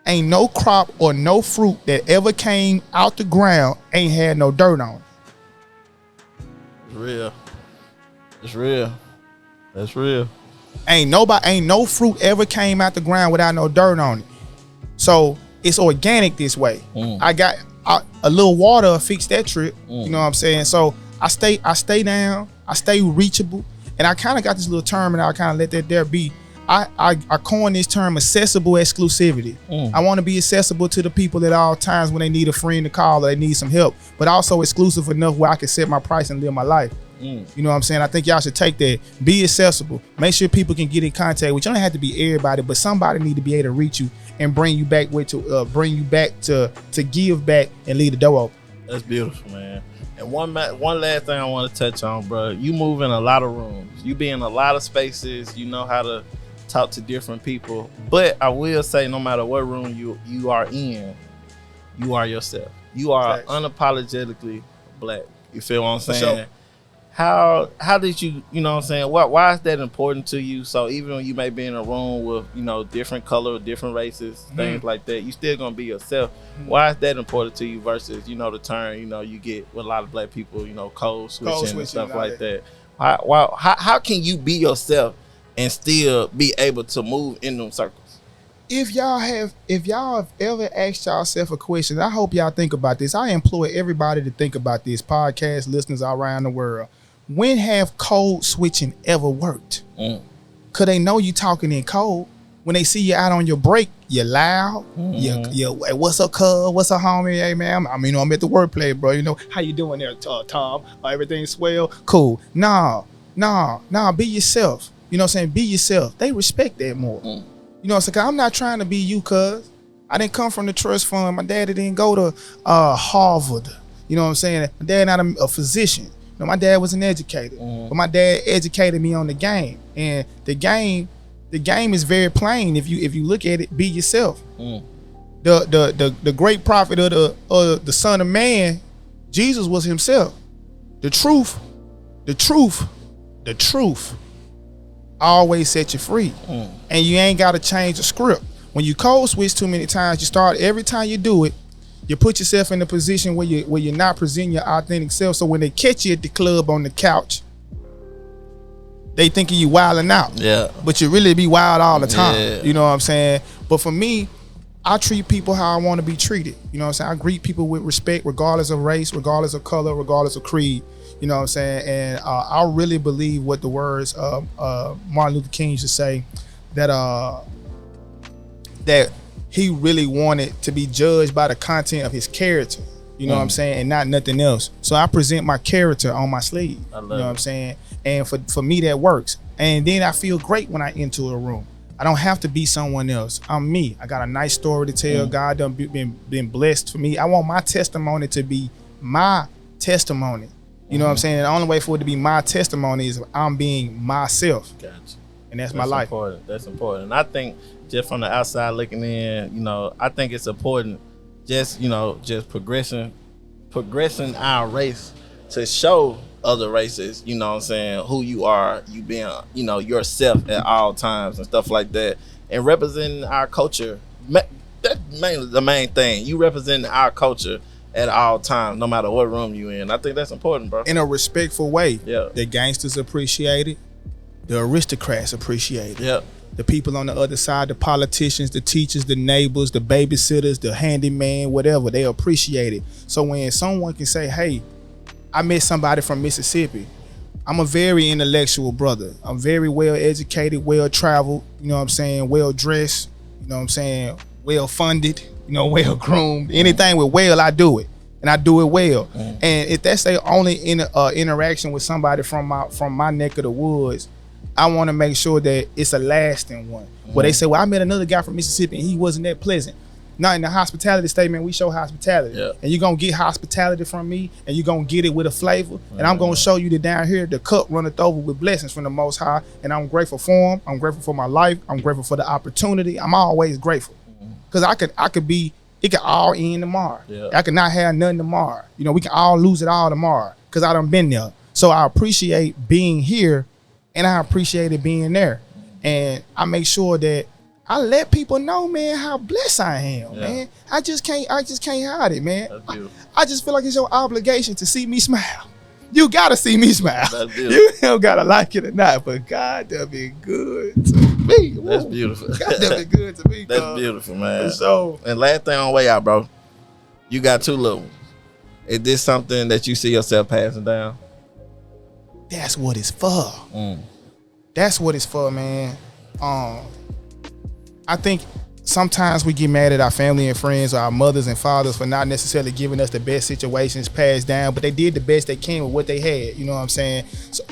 Ain't no crop or no fruit that ever came out the ground ain't had no dirt on it. It's real. That's real. Ain't no fruit ever came out the ground without no dirt on it. So it's organic this way. Mm. I got a little water to fix that trip. Mm. You know what I'm saying? So I stay down, I stay reachable, and I kind of got this little term and I kind of let that there be. I coined this term accessible exclusivity. Mm. I want to be accessible to the people at all times when they need a friend to call or they need some help, but also exclusive enough where I can set my price and live my life. Mm. You know what I'm saying? I think y'all should take that. Be accessible. Make sure people can get in contact with you. Don't have to be everybody, but somebody need to be able to reach you and bring you back to give back and leave the door open. That's beautiful, man. And one last thing I want to touch on, bro. You move in a lot of rooms. You be in a lot of spaces. You know how to talk to different people. But I will say, no matter what room you are in, you are yourself. You are unapologetically black. You feel what I'm saying? Sure. How did you know what I'm saying? Why is that important to you? So even when you may be in a room with, different color, different races, things like that, you still gonna be yourself. Why is that important to you versus, the term, you get with a lot of black people, code switching and stuff like that. How can you be yourself and still be able to move in them circles? If y'all have ever asked yourself a question, I hope y'all think about this. I implore everybody to think about this, podcast listeners all around the world. when have code switching ever worked? Cause they know you talking in code. When they see you out on your break, you're loud. You hey, what's up, cuz? What's up, homie? Hey, man, I'm at the workplace, bro. You know, how you doing there, Tom? Everything swell? Cool. Nah, be yourself. You know what I'm saying? Be yourself. They respect that more. You know what I'm saying? I'm not trying to be you, cuz. I didn't come from the trust fund. My daddy didn't go to Harvard. You know what I'm saying? My dad not a physician. No, my dad was an educator. But my dad educated me on the game. And the game is very plain. If you look at it, be yourself. The great prophet of the Son of Man, Jesus, was himself. The truth always set you free. And you ain't got to change the script. When you code switch too many times, you start every time you do it, you put yourself in a position where you're not presenting your authentic self. So when they catch you at the club on the couch, they thinking you wilding out. Yeah. But you really be wild all the time. Yeah. You know what I'm saying? But for me, I treat people how I want to be treated. You know what I'm saying? I greet people with respect, regardless of race, regardless of color, regardless of creed. You know what I'm saying? And I really believe what the words of Martin Luther King used to say, that he really wanted to be judged by the content of his character. You know what I'm saying? And not nothing else. So I present my character on my sleeve. You know what I'm saying? And for me, that works. And then I feel great when I enter a room. I don't have to be someone else. I'm me. I got a nice story to tell. God done been blessed for me. I want my testimony to be my testimony. You know what I'm saying? And the only way for it to be my testimony is if I'm being myself. Gotcha. And that's my life. Important. That's important. And I think just from the outside looking in, you know, I think it's important just progressing our race to show other races, you know what I'm saying, who you are, you being, you know, yourself at all times and stuff like that, and representing our culture. That's mainly the main thing. You representing our culture at all times, no matter what room you in. I think that's important, bro. In a respectful way. Yeah. The gangsters appreciate it. The aristocrats appreciate it. Yeah. The people on the other side, the politicians, the teachers, the neighbors, the babysitters, the handyman, whatever, they appreciate it. So when someone can say, hey, I met somebody from Mississippi. I'm a very intellectual brother. I'm very well educated, well traveled, you know what I'm saying, well dressed, you know what I'm saying, well funded, you know, well groomed. Anything with well, I do it. And I do it well. And if that's their only interaction with somebody from my neck of the woods, I want to make sure that it's a lasting one. Where they say, well, I met another guy from Mississippi and he wasn't that pleasant. Now in the hospitality statement, we show hospitality. Yeah. And you're going to get hospitality from me and you're going to get it with a flavor. And I'm going to show you that down here, the cup runneth over with blessings from the Most High. And I'm grateful for him. I'm grateful for my life. I'm grateful for the opportunity. I'm always grateful. Because it could all end tomorrow. Yeah. I could not have nothing tomorrow. You know, we can all lose it all tomorrow because I done been there. So I appreciate being here and I appreciated being there. And I make sure that I let people know, man, how blessed I am, man. I just can't hide it, man. I just feel like it's your obligation to see me smile. You gotta see me smile. You don't gotta like it or not, but God done been good to me. That's beautiful. God done been good to me. That's beautiful, man. So, and last thing on the way out, bro, you got two little ones. Is this something that you see yourself passing down? That's what it's for. That's what it's for, man. I think sometimes we get mad at our family and friends or our mothers and fathers for not necessarily giving us the best situations passed down, but they did the best they can with what they had. You know what I'm saying?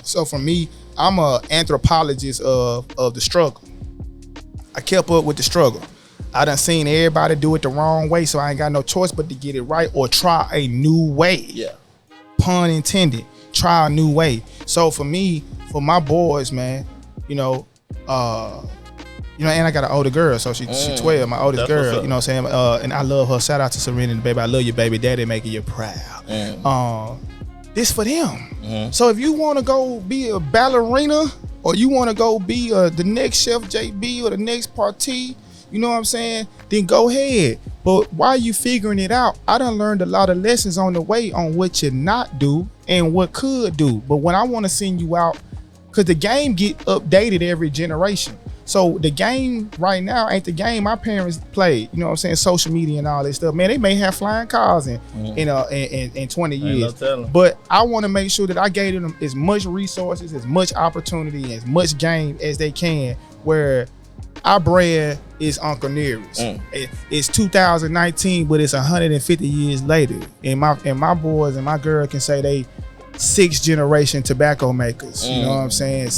So for me, I'm an anthropologist of the struggle. I kept up with the struggle. I done seen everybody do it the wrong way, so I ain't got no choice but to get it right or try a new way. Yeah. Pun intended. Try a new way. So for me, for my boys, man, you know, and I got an older girl, so she 12, my oldest girl, you know what I'm saying? And I love her. Shout out to Serenity, baby. I love you, baby. Daddy making you proud. This for them. So if you want to go be a ballerina or you want to go be the next Chef JB or the next Party, you know what I'm saying? Then go ahead. But while you figuring it out, I done learned a lot of lessons on the way on what you not do and what could do. But when I want to send you out, because the game get updated every generation. So the game right now ain't the game my parents played. You know what I'm saying? Social media and all that stuff. Man, they may have flying cars in 20 years. No, but I want to make sure that I gave them as much resources, as much opportunity, as much game as they can, where our brand is Uncle Nearest. It's 2019, but it's 150 years later. And my boys and my girl can say they 6th generation tobacco makers. You know what I'm saying?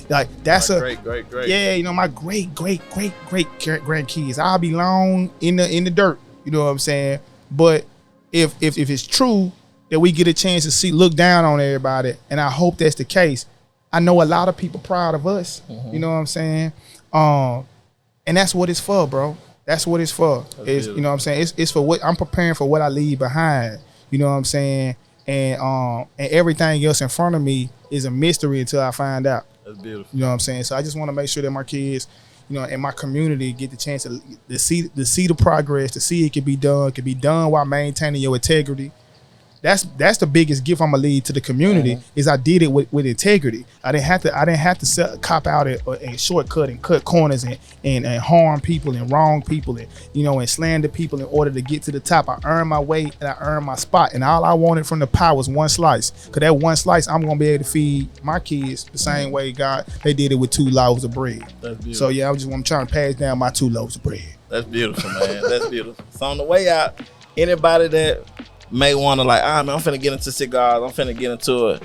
That's great. Yeah, you know, my great grandkids. I'll be long in the dirt. You know what I'm saying? But if it's true that we get a chance to look down on everybody, and I hope that's the case, I know a lot of people proud of us. You know what I'm saying? And that's what it's for, bro. That's what it's for. You know what I'm saying? It's for what I'm preparing for, what I leave behind. You know what I'm saying? And everything else in front of me is a mystery until I find out. That's beautiful. You know what I'm saying? So I just want to make sure that my kids, you know, and my community get the chance to see the progress, to see it can be done while maintaining your integrity. That's the biggest gift I'm gonna leave to the community, is I did it with integrity. I didn't have to cop out and shortcut and cut corners and harm people and wrong people and, you know, and slander people in order to get to the top. I earned my way and I earned my spot, and all I wanted from the pie was one slice. Cause that one slice, I'm gonna be able to feed my kids the same way they did it with 2 loaves of bread. That's beautiful. So yeah, I'm trying to pass down my 2 loaves of bread. That's beautiful, man. That's beautiful. So on the way out, anybody that may want to man, I'm finna get into cigars, I'm finna get into it,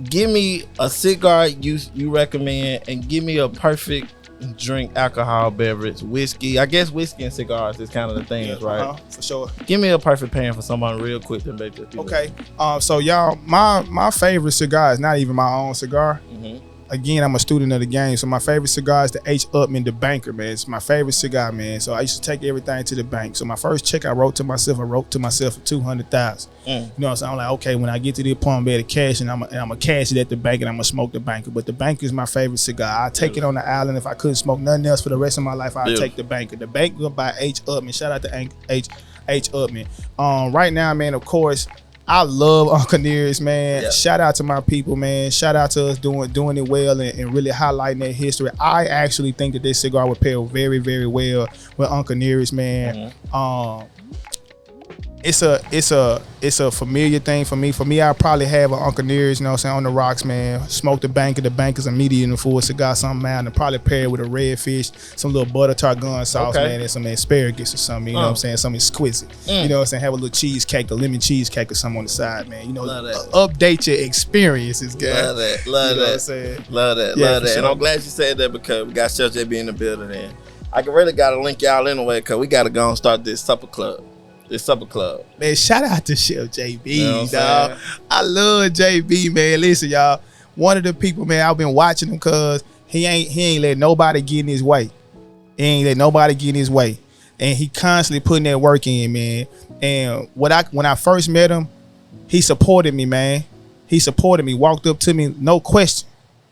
give me a cigar you recommend, and give me a perfect drink, alcohol beverage, whiskey. I guess whiskey and cigars is kind of the things, right? For sure. Give me a perfect pairing for someone real quick to make this. Okay. So y'all, my favorite cigar is not even my own cigar. Again, I'm a student of the game, so my favorite cigar is the H. Upman, the Banker, man. It's my favorite cigar, man. So I used to take everything to the bank. So my first check I wrote to myself for $200,000. You know what I'm saying? I'm like, okay, when I get to the point, I'm able to cash, and I'm gonna cash it at the bank, and I'm gonna smoke the Banker. But the Banker is my favorite cigar. I take it on the island. If I couldn't smoke nothing else for the rest of my life, I'd take the Banker. The Banker by H. Upman. Shout out to H. Upman. Right now, man, of course, I love Uncle Nearest, man. Yeah. Shout out to my people, man. Shout out to us doing it well and really highlighting that history. I actually think that this cigar would pair very, very well with Uncle Nearest, man. It's a familiar thing for me. For me, I probably have an Uncle Nearest, you know what I'm saying, on the rocks, man. Smoke the Banker. The Banker's a medium and full cigar, something out, and probably pair it with a redfish, some little butter tarragon sauce, man, and some asparagus or something, you know what I'm saying, something exquisite. You know what I'm saying, have a little cheesecake, a lemon cheesecake or something on the side, man. You know, update your experiences, guys. Love that. You know what I'm saying? Love that. Sure. And I'm glad you said that, because we got Chef JB in the building, and I really got to link y'all anyway, because we got to go and start this supper club. Man, shout out to Chef JB, you know, dog. I love JB, man. Listen, y'all, one of the people, man, I've been watching him because he ain't let nobody get in his way. And he constantly putting that work in, man. And when I first met him, he supported me, man. He supported me, walked up to me, no question,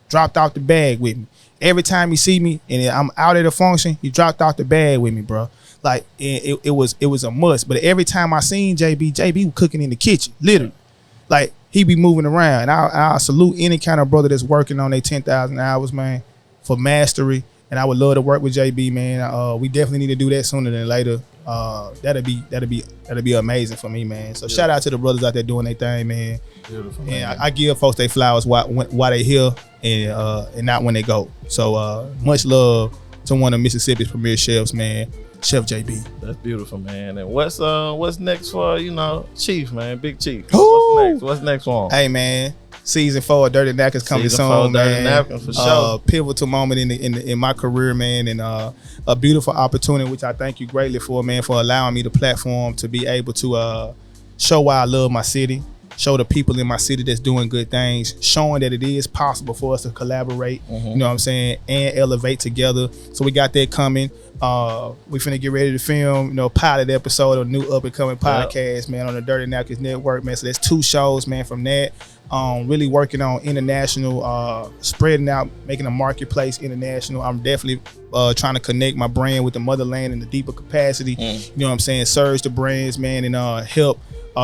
dropped out the bag with me. Every time he see me and I'm out at a function, he dropped out the bag with me, bro. Like it was a must. But every time I seen JB was cooking in the kitchen, literally. Like he be moving around. And I salute any kind of brother that's working on their 10,000 hours, man, for mastery. And I would love to work with JB, man. We definitely need to do that sooner than later. That'd be amazing for me, man. So shout out to the brothers out there doing their thing, man. Beautiful, man. And I give folks their flowers while they here and not when they go. So much love to one of Mississippi's premier chefs, man. Chef JB. That's beautiful, man. And what's next for, you know, Chief, man, Big Chief? What's next for him? Hey, man, season 4 of Dirty Napkins coming soon, man. Dirty Napkins for sure. Pivotal moment in my career, man, and a beautiful opportunity, which I thank you greatly for, man, for allowing me the platform to be able to show why I love my city, show the people in my city that's doing good things, showing that it is possible for us to collaborate, you know what I'm saying, and elevate together. So we got that coming. We finna get ready to film, you know, pilot episode of a new up and coming podcast, man, on the Dirty Napkins Network, man. So there's 2 shows, man, from that. Really working on international, spreading out, making a marketplace international. I'm definitely trying to connect my brand with the motherland in a deeper capacity. You know what I'm saying? Surge the brands, man, and help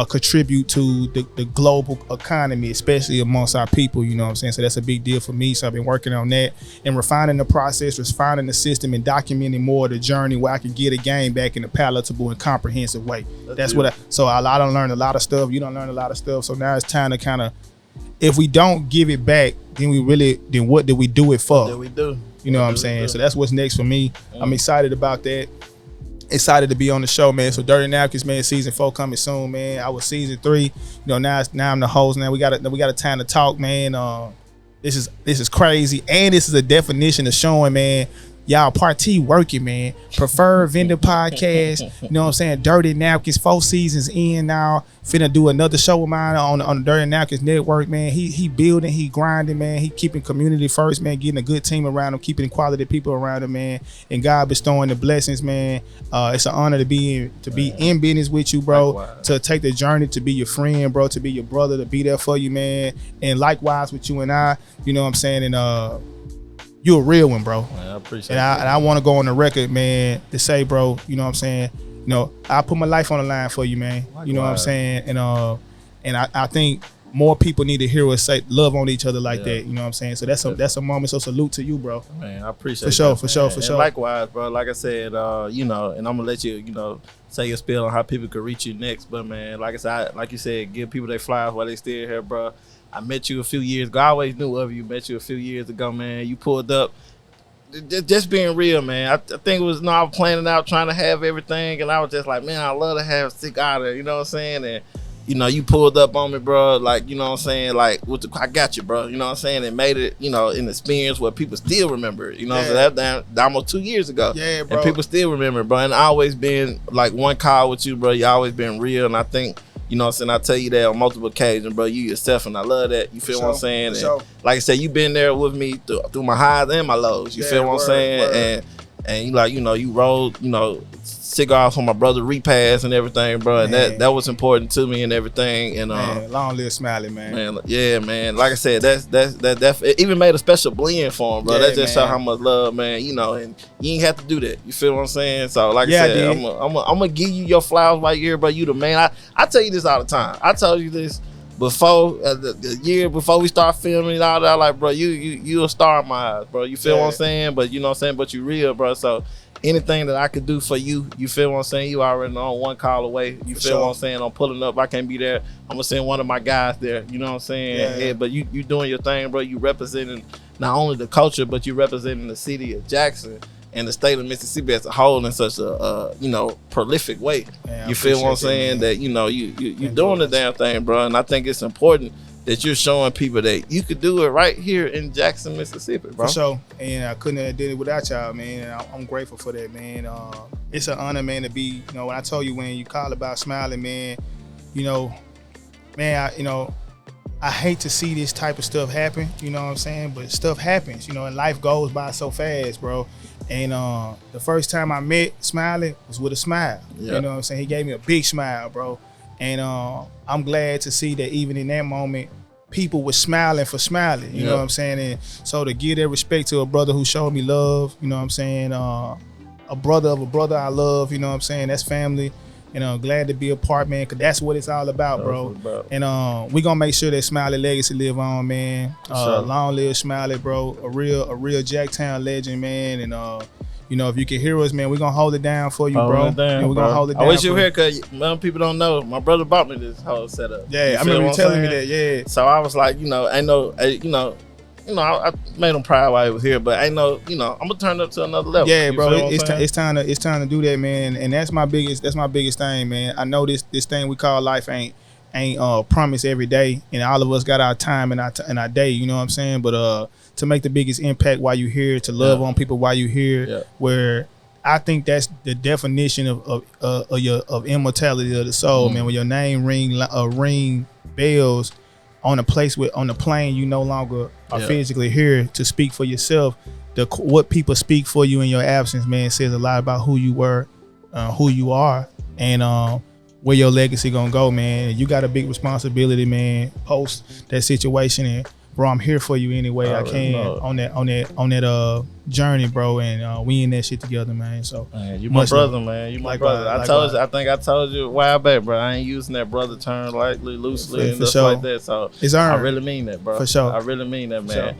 contribute to the global economy, especially amongst our people, you know what I'm saying? So that's a big deal for me. So I've been working on that and refining the process, refining the system, and documenting more of the journey where I can get a game back in a palatable and comprehensive way. That's what I don't learn a lot of stuff. You don't learn a lot of stuff. So now it's time to kind of, if we don't give it back, then what did we do it for? What did we do? You know what I'm saying? So that's what's next for me. I'm excited about that. Excited to be on the show, man. So Dirty Napkins, man, season 4 coming soon, man. I was season 3. You know, now I'm the host. Now we got a time to talk, man. This is crazy, and this is a definition of showing, man. Y'all party working, man. Preferred Vendor Podcast. You know what I'm saying? Dirty Napkins, 4 seasons in now. Finna do another show with mine on the Dirty Napkins Network, man. He building, he grinding, man. He keeping community first, man. Getting a good team around him, keeping quality people around him, man. And God bestowing the blessings, man. It's an honor to be in business with you, bro. Likewise. To take the journey, to be your friend, bro. To be your brother, to be there for you, man. And likewise with you and I. You know what I'm saying? And you're a real one, bro. Man, I appreciate it. And I want to go on the record, man, to say, bro, you know what I'm saying? You know, I put my life on the line for you, man. Likewise. You know what I'm saying? And I think more people need to hear us say love on each other like that. You know what I'm saying? So that's a moment. So salute to you, bro. Man, I appreciate it. For sure. And likewise, bro. Like I said, you know, and I'm gonna let you, you know, say your spiel on how people could reach you next. But man, like I said, like you said, give people their flowers while they still here, bro. I met you a few years ago. I always knew of you. Met you a few years ago, man. You pulled up. Just being real, man. I think it was, I was planning out, trying to have everything, and I was just like, man, I love to have Cigar there. You know what I'm saying? And you know, you pulled up on me, bro. Like, you know what I'm saying? Like, I got you, bro. You know what I'm saying? And made it, you know, an experience where people still remember it. You know what I'm saying? That almost 2 years ago. Yeah, bro. And people still remember, bro. And I always been like one call with you, bro. You always been real, and I think, you know what I'm saying, I tell you that on multiple occasions, bro. You yourself, and I love that. You feel what I'm saying? And like I said, you been there with me through my highs and my lows. You feel what I'm saying? And you like, you know, you rolled, you know, cigars for my brother repass and everything, bro. And that was important to me and everything. And man, long live Smiley, man. Yeah, man. Like I said, that it even made a special blend for him, bro. That just show how much love, man. You know, and you ain't have to do that. You feel what I'm saying? So like I said, I'm gonna give you your flowers right here, bro. You the man. I tell you this all the time. I told you this before the year before we start filming and all that. Like, bro, you a star in my eyes, bro. You feel what I'm saying? But you know what I'm saying? But you real, bro. So anything that I could do for you, you feel what I'm saying? You already know, one call away. You feel what I'm saying? I'm pulling up. I can't be there. I'm gonna send one of my guys there. You know what I'm saying? Yeah, but you doing your thing, bro. You representing not only the culture, but you representing the city of Jackson and the state of Mississippi as a whole in such a you know, prolific way. Man, you feel what I'm saying? That you know you doing the damn thing, bro. And I think it's important that you're showing people that you could do it right here in Jackson, Mississippi, bro. For sure. And I couldn't have did it without y'all, man. And I'm grateful for that, man. It's an honor, man, to be, you know, when I told you when you called about Smiling, man, you know, man, I hate to see this type of stuff happen, you know what I'm saying? But stuff happens, you know, and life goes by so fast, bro. And the first time I met Smiley was with a smile. Yep. You know what I'm saying? He gave me a big smile, bro. And I'm glad to see that even in that moment, people were smiling for Smiley. You know what I'm saying? And so to give that respect to a brother who showed me love, you know what I'm saying? A brother of a brother I love, you know what I'm saying? That's family. And glad to be a part, man, because that's what it's all about, bro. And we gonna make sure that Smiley legacy live on, man. Long live Smiley, bro. A real Jacktown legend, man. And you know, if you can hear us, man, we're gonna hold it down for you, bro. We're gonna hold it down. I wish you were here, because people don't know. My brother bought me this whole setup. Yeah, I remember you telling me that, yeah. So I was like, I made him proud while he was here, but I'm gonna turn it up to another level. Yeah, bro, it's time to do that, man. And that's my biggest thing, man. I know this thing we call life ain't promised every day, and all of us got our time and our day, you know what I'm saying? But to make the biggest impact while you're here, to love on people while you're here, where I think that's the definition of immortality of the soul, man. When your name ring bells on a place on the plane, you no longer are physically here to speak for yourself. What people speak for you in your absence, man, says a lot about who you were, who you are, and where your legacy gonna go, man. You got a big responsibility, man, post that situation, and bro, I'm here for you any way I can on that journey, bro. And we in that shit together, man. So man, you my brother, man. You my brother. I think I told you a while back, bro. I ain't using that brother term lightly, loosely, and stuff like that. So it's earned. I really mean that, bro. For sure. I really mean that, man.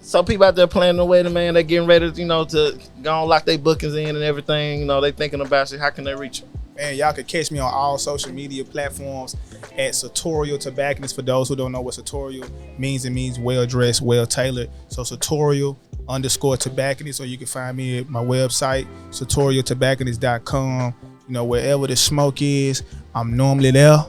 So people out there planning the wedding, man, they getting ready, to go and lock their bookings in and everything. They thinking about it. How can they reach you? Man, y'all can catch me on all social media platforms at Sartorial Tobacconist. For those who don't know what Sartorial means, it means well-dressed, well-tailored. So Sartorial_Tobacconist, or you can find me at my website, sartorialtobacconist.com. Wherever the smoke is, I'm normally there.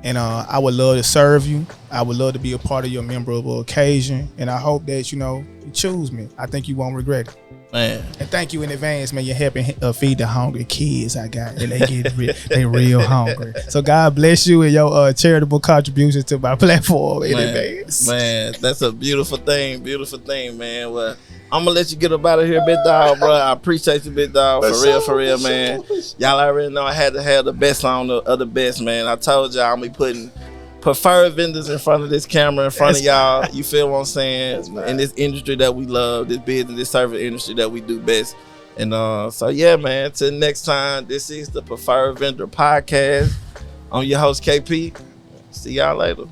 And I would love to serve you. I would love to be a part of your memorable occasion. And I hope that, you choose me. I think you won't regret it. Man. And thank you in advance, man. You're helping feed the hungry kids I got. And they real hungry. So God bless you and your charitable contributions to my platform in advance. Man, that's a beautiful thing, man. Well, I'm gonna let you get up out of here, big dog, bro. I appreciate you, big dog, for real, man. Y'all already know I had to have the best on of the best, man. I told y'all I'm be putting preferred vendors in front of this camera, in front of y'all. You feel what I'm saying? In this industry that we love, this business, this service industry that we do best. And so yeah, man. Till next time, this is the Preferred Vendor Podcast. I'm your host, KP. See y'all later.